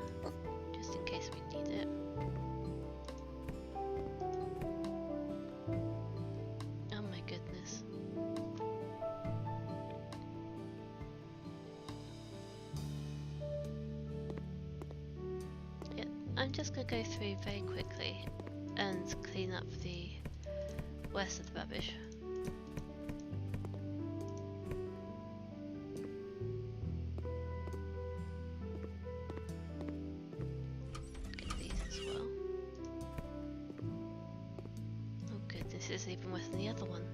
just in case we need it. Oh my goodness. Yeah, I'm just gonna go through very quickly and clean up the worst of the rubbish. This is even worse than the other one.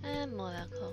And more alcohol.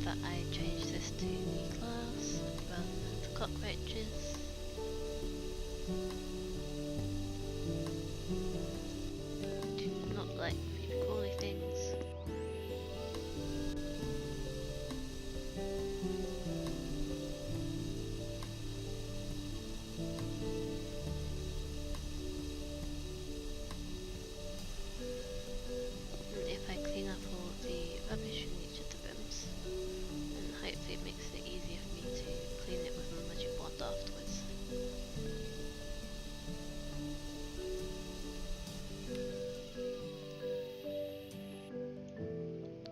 That I changed this to the glass rather than the cockroaches. Do not like creepy crawly things. And if I clean up all the rubbish in each of the rooms, and hopefully it makes it easier for me to clean it with a magic wand afterwards.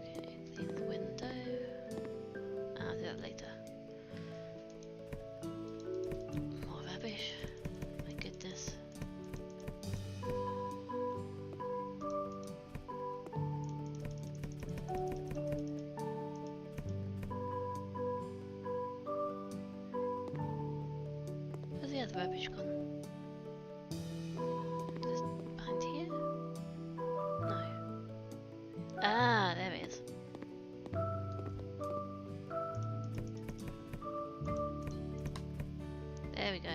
Okay, clean the window. I'll do that later. More rubbish. My goodness. Where's the other rubbish gone? Just behind here? No. Ah, there it is. There we go.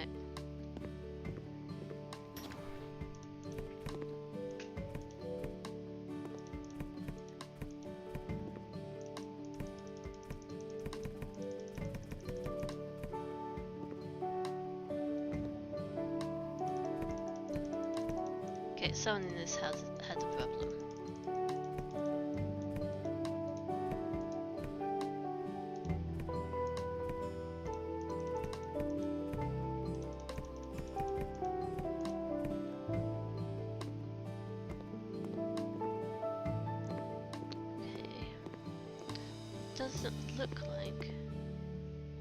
Okay, someone in this house had a problem. Okay. Doesn't look like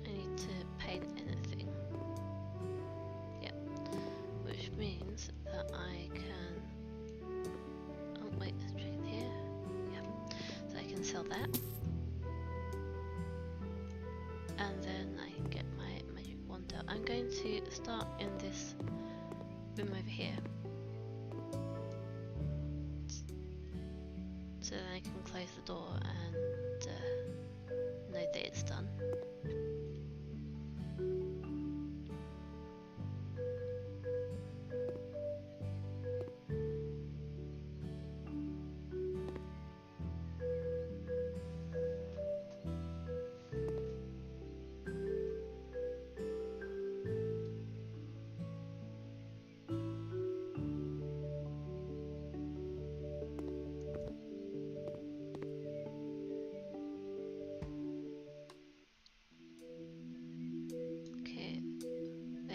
I need to paint anything. Yep. Which means that I can... Oh wait, there's a train here. Yep. So I can sell that. And then I can get my magic wand out. I'm going to start in this room over here. So then I can close the door and no know that it's done.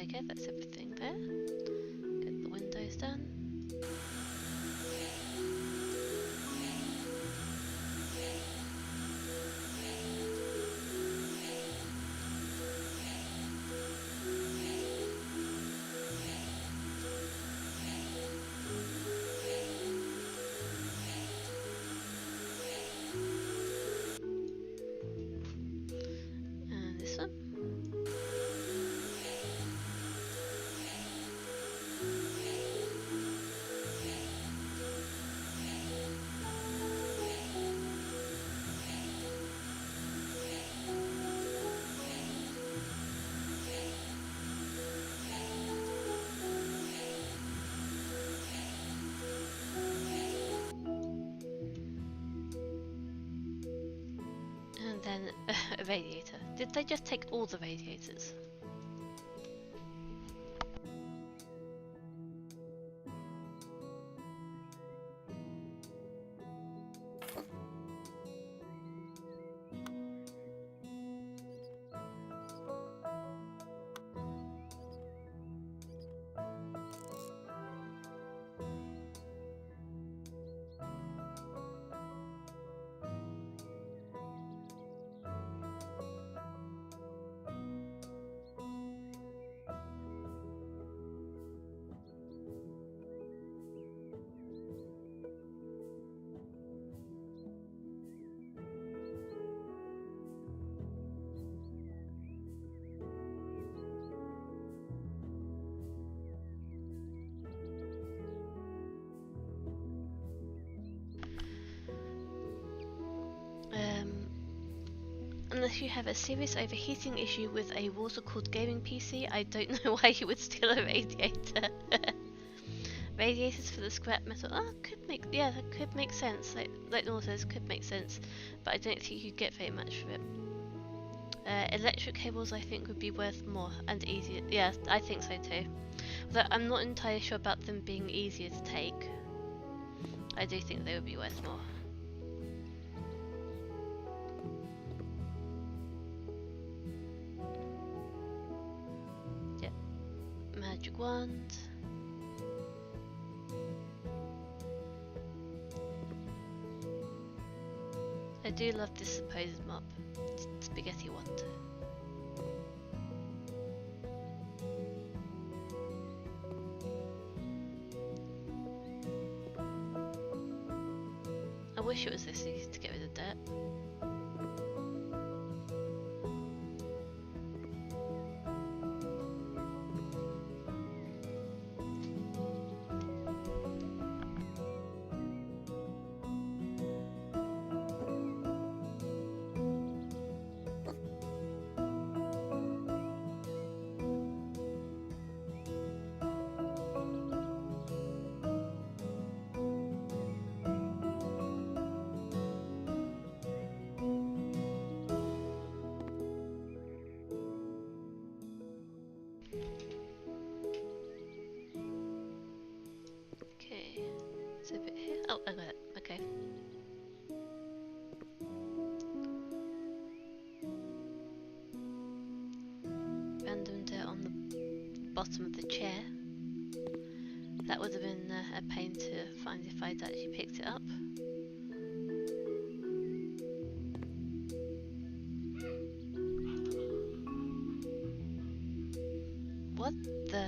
Okay, that's everything there. Get the windows done. And this one. And then a radiator. Did they just take all the radiators? Unless you have a serious overheating issue with a water-cooled gaming PC, I don't know why you would steal a radiator. Radiators for the scrap metal. Oh, that could make sense. Like Noel says, could make sense. But I don't think you'd get very much for it. Electric cables, I think, would be worth more and easier. Yeah, I think so too. Although I'm not entirely sure about them being easier to take. I do think they would be worth more. Magic wand. I do love this supposed mop. Spaghetti wand. I wish it was this easy to get rid of dirt. Oh, I got it. Okay. Random dirt on the bottom of the chair. That would have been a pain to find if I'd actually picked it up. What the?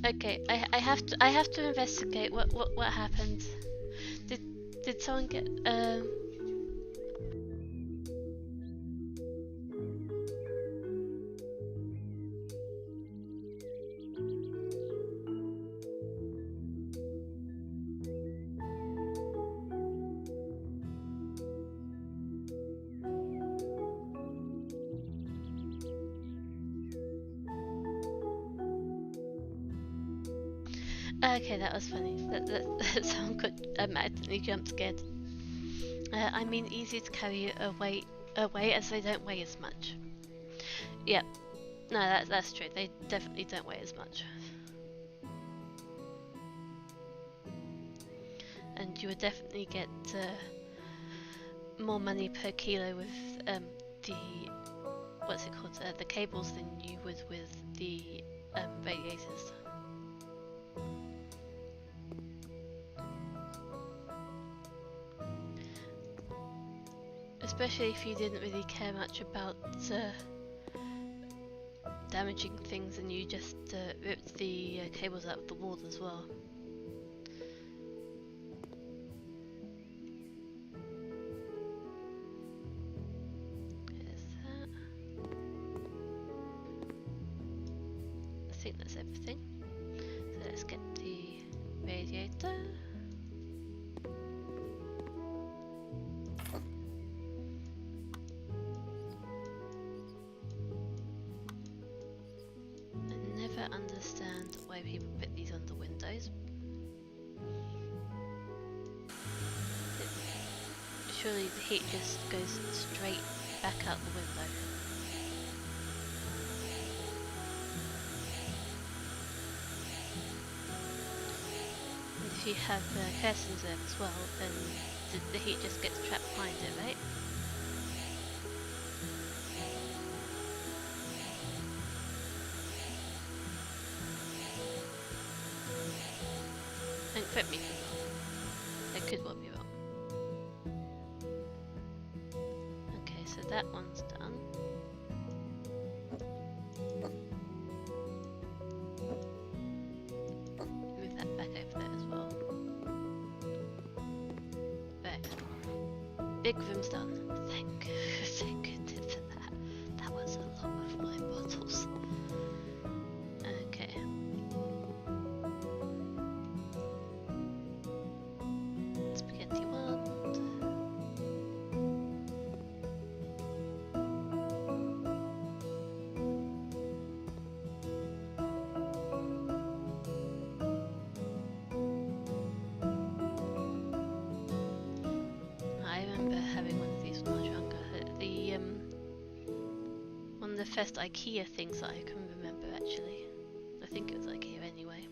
Okay, I have to investigate what happened. Did someone get Okay, that was funny. That sound got accidentally jump scared. I mean, easy to carry away as they don't weigh as much. Yep. No, that's true. They definitely don't weigh as much. And you would definitely get more money per kilo with the what's it called? The cables than you would with the radiators. Especially if you didn't really care much about damaging things and you just ripped the cables out of the wall as well. There's that. I think that's everything. So let's get the radiator. Understand why people put these under windows. Surely the heat just goes straight back out the window. And if you have curtains there as well, then the heat just gets trapped behind it, right? Don't correct me if I'm wrong. I could well be wrong. Okay, so that one's done. Move that back over there as well. Right. Big room's done. Thank goodness for that. That was a lot of wine bottles. Okay. Spaghetti wand. I remember having one of these when I was younger. One of the first IKEA things that I can remember actually. I think it was IKEA anyway.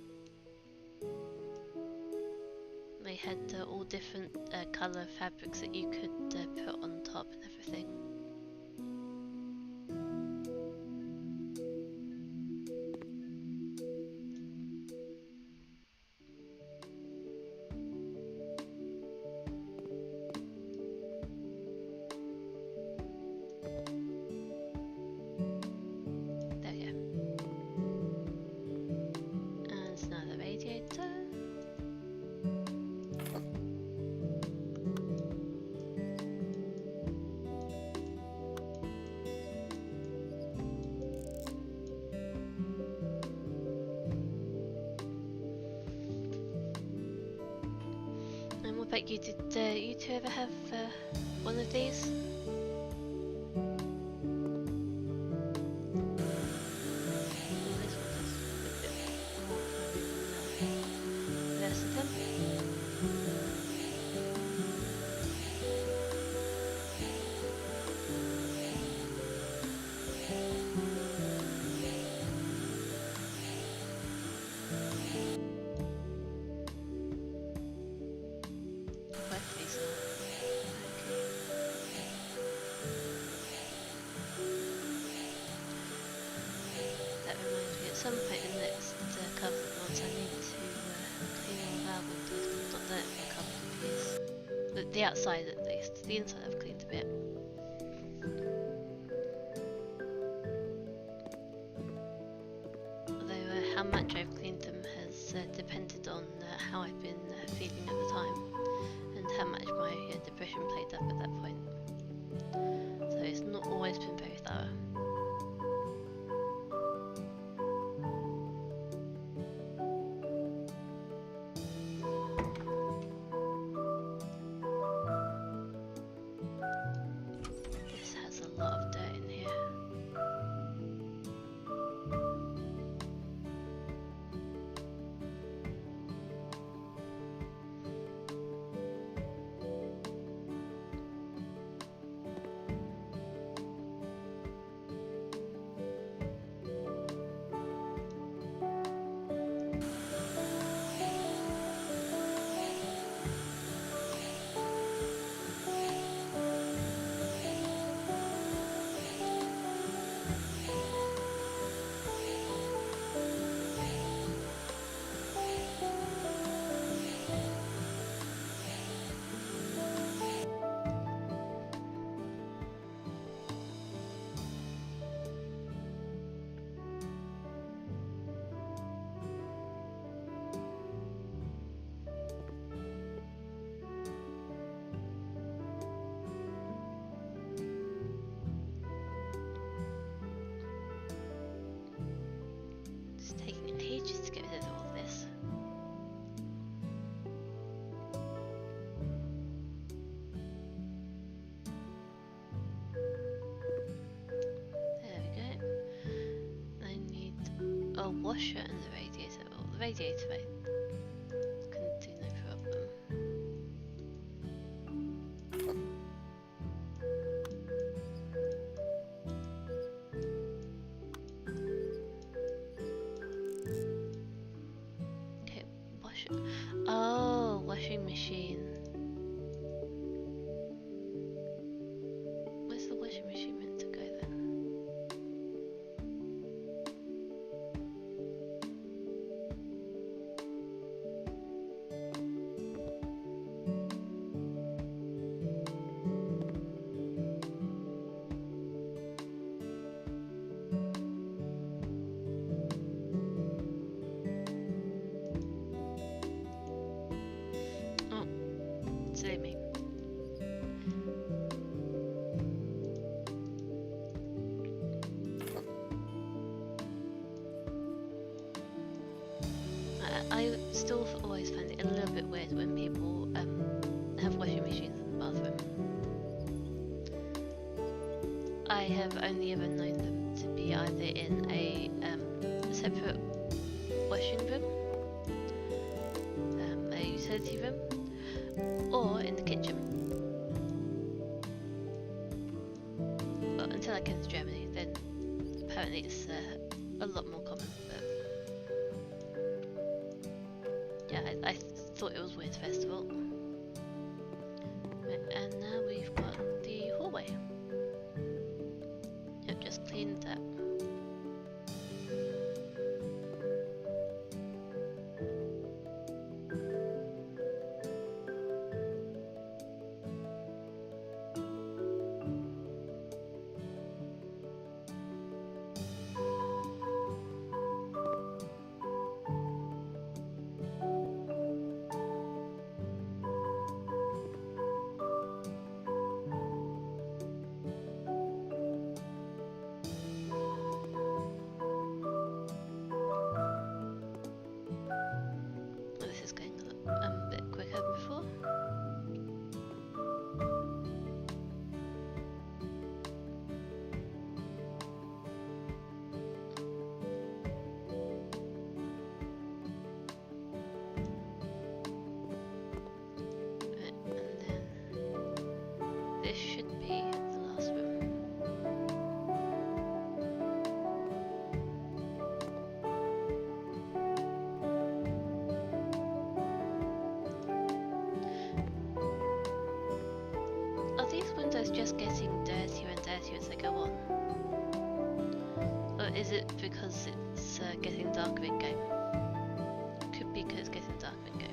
They had all different colour fabrics that you could put on top and everything. There we go. And it's another radiator. And what about you? Did you two ever have one of these? This one does a bit more than the rest of them. Both these are. Okay. That reminds me, at some point in the next couple of months I need to clean all of our windows because I've not done it for a couple of years. The outside at least. The inside I've cleaned a bit. Although how much I've cleaned them has depended on how I've been feeling at the time and how much my depression played up at that point. So it's not always been very thorough. This has a lot of dirt in here. washer and the radiator. Well, the radiator I can do no problem. Okay, washer. Oh, washing machine. Where's the washing machine meant to go then? Oh, silly me. I still always find it a little bit weird when people have washing machines in the bathroom. I have only ever known them to be either in a separate washing room, a utility room, or in the kitchen. But until I came to Germany, then apparently it's a lot more common. But yeah, I thought it was weird first of all. Right, and now we've got the hallway. Yep, just cleaned that. This is going a bit quicker than before. Right, and then this should be the last room. Are these windows just getting dirtier and dirtier as they go on? Or is it because it's getting darker in game? Could be because it's getting darker in game.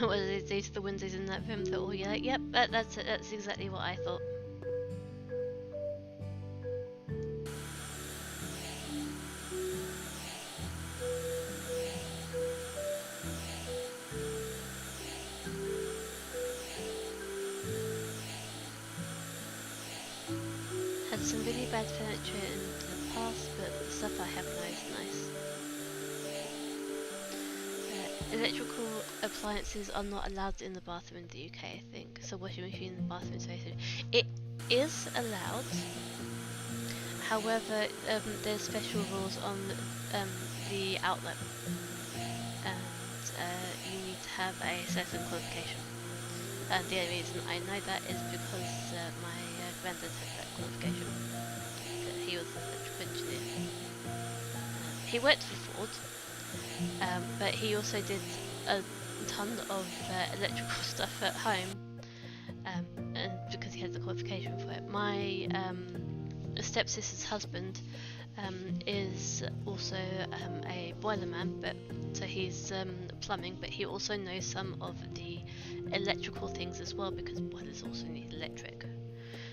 What are these the windows in that room that all you're like, yep, that's it, that's exactly what I thought. Had some really bad furniture in the past, but the stuff I have now is nice. Electrical appliances are not allowed in the bathroom in the UK, I think. So washing machine in the bathroom is very soon. It is allowed. However, there's special rules on the outlet, and you need to have a certain qualification. And the only reason I know that is because my granddad had that qualification. He was an electrical engineer. He worked for Ford. But he also did a ton of electrical stuff at home, and because he had the qualification for it. My stepsister's husband is also a boilerman, but so he's plumbing, but he also knows some of the electrical things as well, because boilers also need electric.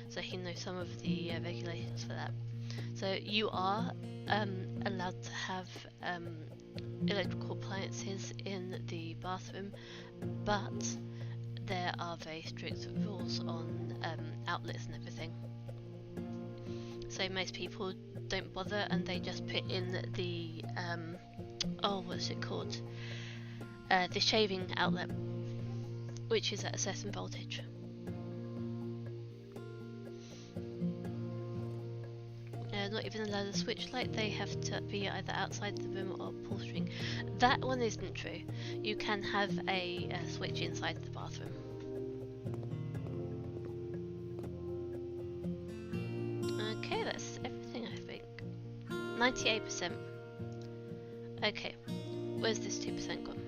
So he knows some of the regulations for that. So you are allowed to have electrical appliances in the bathroom, but there are very strict rules on outlets and everything. So most people don't bother and they just put in the what's it called? The shaving outlet, which is at a certain voltage. Not even allowed a switch light, they have to be either outside the room or pull string. That one isn't true. You can have a switch inside the bathroom. Okay, that's everything I think. 98%. Okay, where's this 2% gone?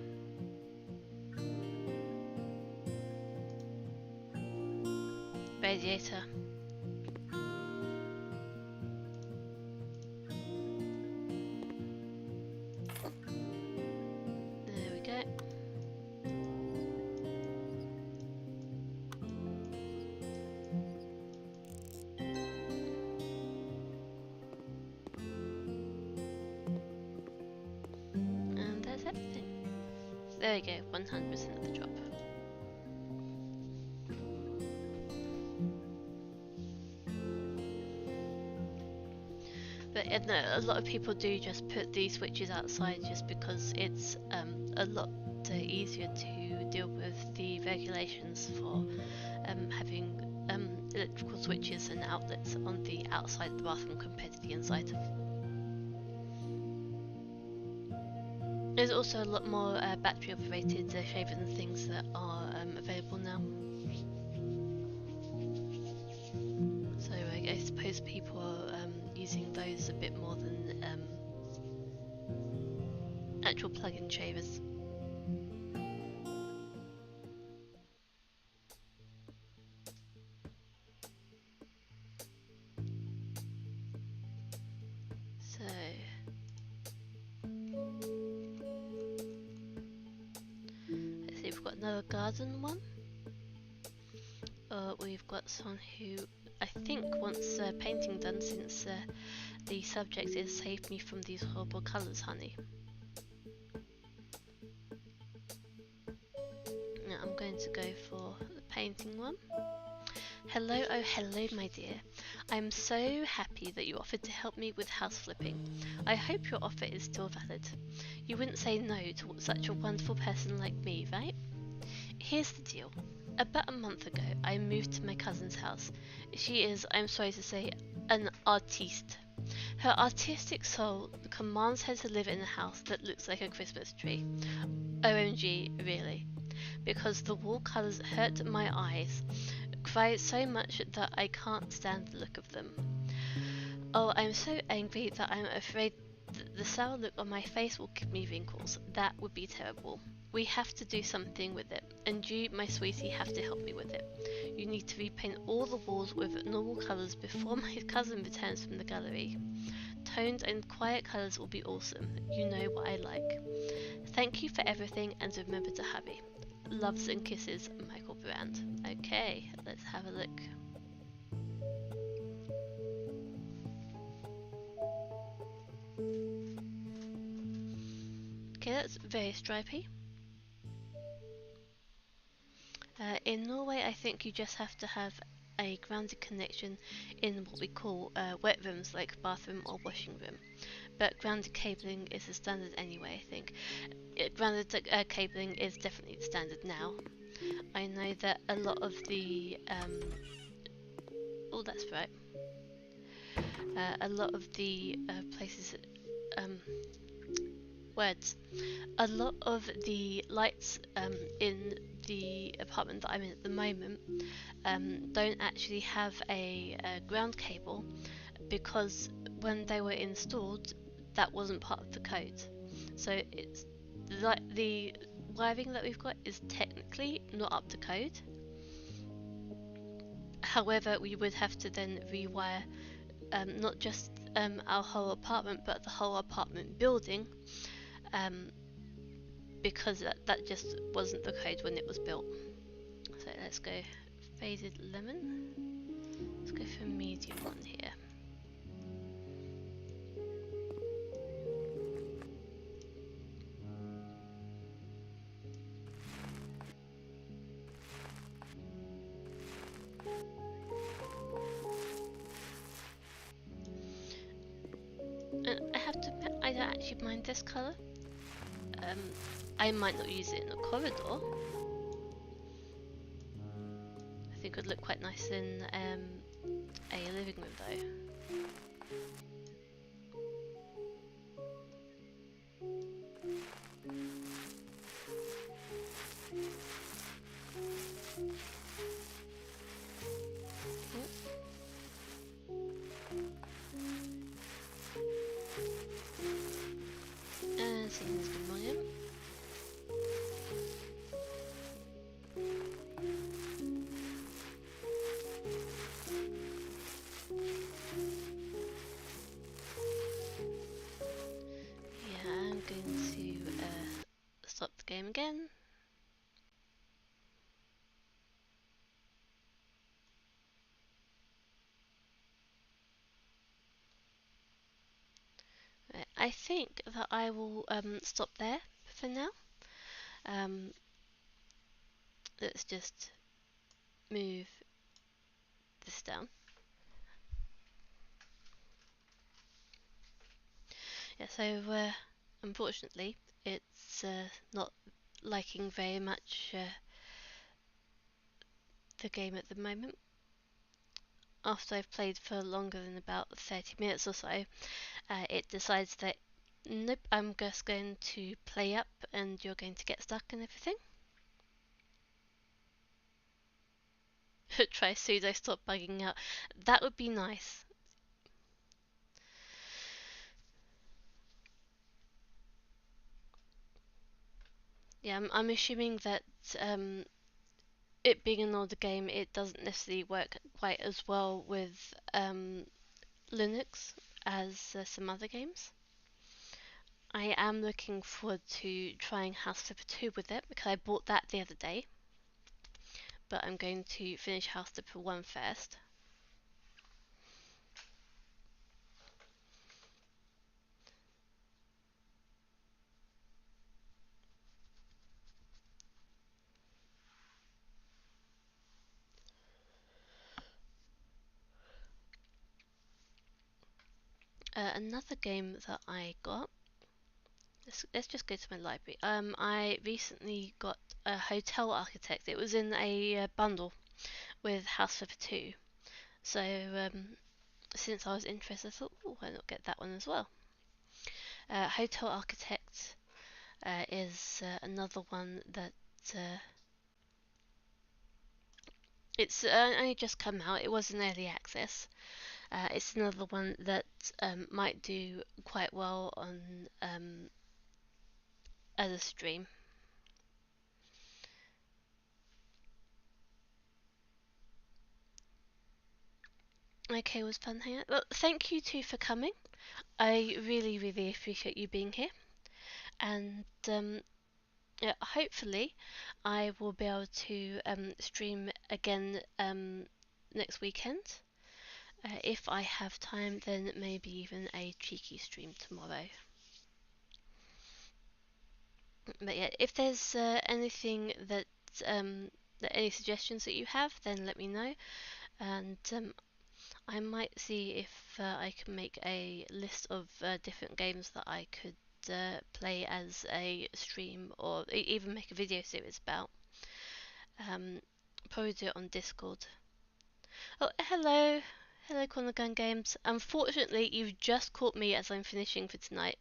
Radiator. There we go. And that's everything. There we go, 100% of the drop. But a lot of people do just put these switches outside just because it's a lot easier to deal with the regulations for having electrical switches and outlets on the outside of the bathroom compared to the inside. There's also a lot more battery operated shaving things that are available now. So I suppose people are using those a bit more than actual plug-in shavers. So let's see, we've got another garden one. We've got someone who I think wants painting done since the subject is "Save me from these horrible colours, honey." Now I'm going to go for the painting one. Hello, oh hello my dear. I'm so happy that you offered to help me with house flipping. I hope your offer is still valid. You wouldn't say no to such a wonderful person like me, right? Here's the deal. About a month ago, I moved to my cousin's house. She is, I'm sorry to say, an artiste. Her artistic soul commands her to live in a house that looks like a Christmas tree. OMG, really. Because the wall colours hurt my eyes, cry so much that I can't stand the look of them. Oh, I'm so angry that I'm afraid the sour look on my face will give me wrinkles. That would be terrible. We have to do something with it, and you, my sweetie, have to help me with it. You need to repaint all the walls with normal colours before my cousin returns from the gallery. Toned and quiet colours will be awesome. You know what I like. Thank you for everything, and remember to hurry. Loves and kisses, Michael Brand. Okay, let's have a look. Okay, that's very stripy. In Norway, I think you just have to have a grounded connection in what we call wet rooms, like bathroom or washing room. But grounded cabling is the standard anyway, I think. Grounded cabling is definitely the standard now. I know that a lot of the... oh, that's right. A lot of the places... words. A lot of the lights in the apartment that I'm in at the moment don't actually have a ground cable, because when they were installed that wasn't part of the code. So it's like the wiring that we've got is technically not up to code. However, we would have to then rewire not just our whole apartment but the whole apartment building, because that just wasn't the code when it was built. So let's go faded lemon. Let's go for medium one here. I have to admit, I don't actually mind this colour. Um, I might not use it in a corridor. I think it would look quite nice in a living room though. Seeing this good morning. Yeah, I'm going to stop the game again. Right, I think that I will stop there for now. Let's just move this down. Yeah, so unfortunately, it's not liking very much the game at the moment. After I've played for longer than about 30 minutes or so, it decides that nope, I'm just going to play up and you're going to get stuck and everything. Try sudo stop bugging out. That would be nice. Yeah, I'm assuming that it being an older game, it doesn't necessarily work quite as well with Linux as some other games. I am looking forward to trying Houseflipper 2 with it because I bought that the other day. But I'm going to finish Houseflipper 1 first. Another game that I got. Let's just go to my library. I recently got a Hotel Architect. It was in a bundle with Houseflipper 2. So since I was interested, I thought, oh, why not get that one as well? Hotel Architect is another one that it's only just come out. It was in early access. It's another one that might do quite well on as a stream. Okay, was fun hanging out. Well, thank you too for coming. I really, really appreciate you being here, and yeah, hopefully, I will be able to stream again next weekend. If I have time, then maybe even a cheeky stream tomorrow. But yeah, if there's anything that any suggestions that you have, then let me know, and I might see if I can make a list of different games that I could play as a stream or even make a video series about. Um, Probably do it on Discord. Oh, hello. Hello, Corner Gun Games. Unfortunately, you've just caught me as I'm finishing for tonight.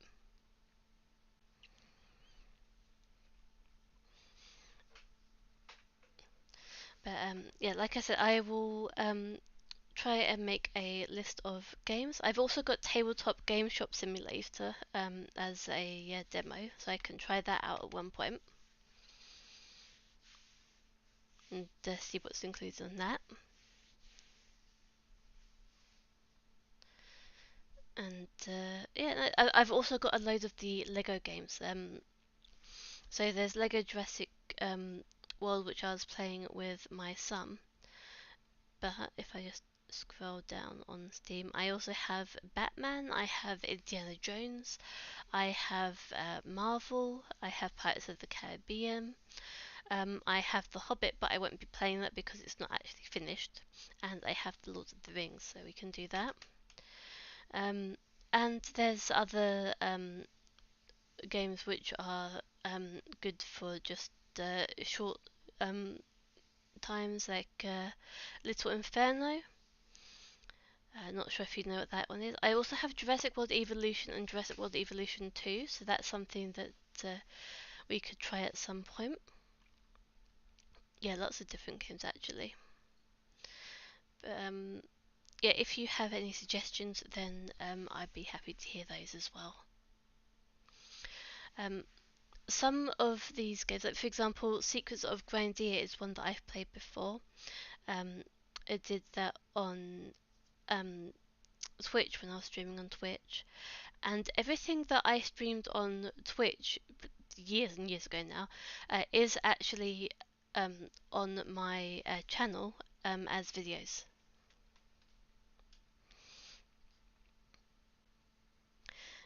But yeah, like I said, I will try and make a list of games. I've also got Tabletop Game Shop Simulator as a demo, so I can try that out at one point and see what's included on that. And yeah, I've also got a load of the Lego games. So there's Lego Jurassic World, which I was playing with my son. But if I just scroll down on Steam, I also have Batman, I have Indiana Jones, I have Marvel, I have Pirates of the Caribbean, I have The Hobbit, but I won't be playing that because it's not actually finished, and I have The Lord of the Rings, so we can do that. Um, and there's other games which are good for just short times, like Little Inferno. Not sure if you know what that one is. I also have Jurassic World Evolution and Jurassic World Evolution 2, so that's something that we could try at some point. Yeah, lots of different games actually. But, yeah, if you have any suggestions, then I'd be happy to hear those as well. Some of these games, like for example, Secrets of Grandia is one that I've played before. I did that on Twitch when I was streaming on Twitch, and everything that I streamed on Twitch years and years ago now is actually on my channel as videos.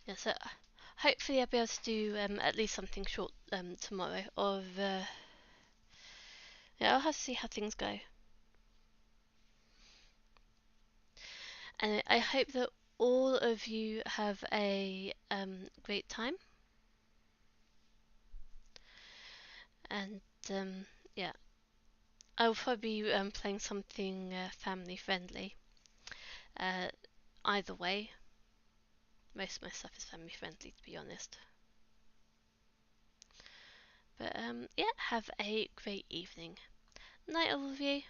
Yeah, so hopefully I'll be able to do at least something short tomorrow. Or yeah, I'll have to see how things go. And I hope that all of you have a great time. And yeah, I'll probably be playing something family friendly. Uh, Either way, most of my stuff is family friendly, to be honest. But yeah, have a great evening. Night, all of you.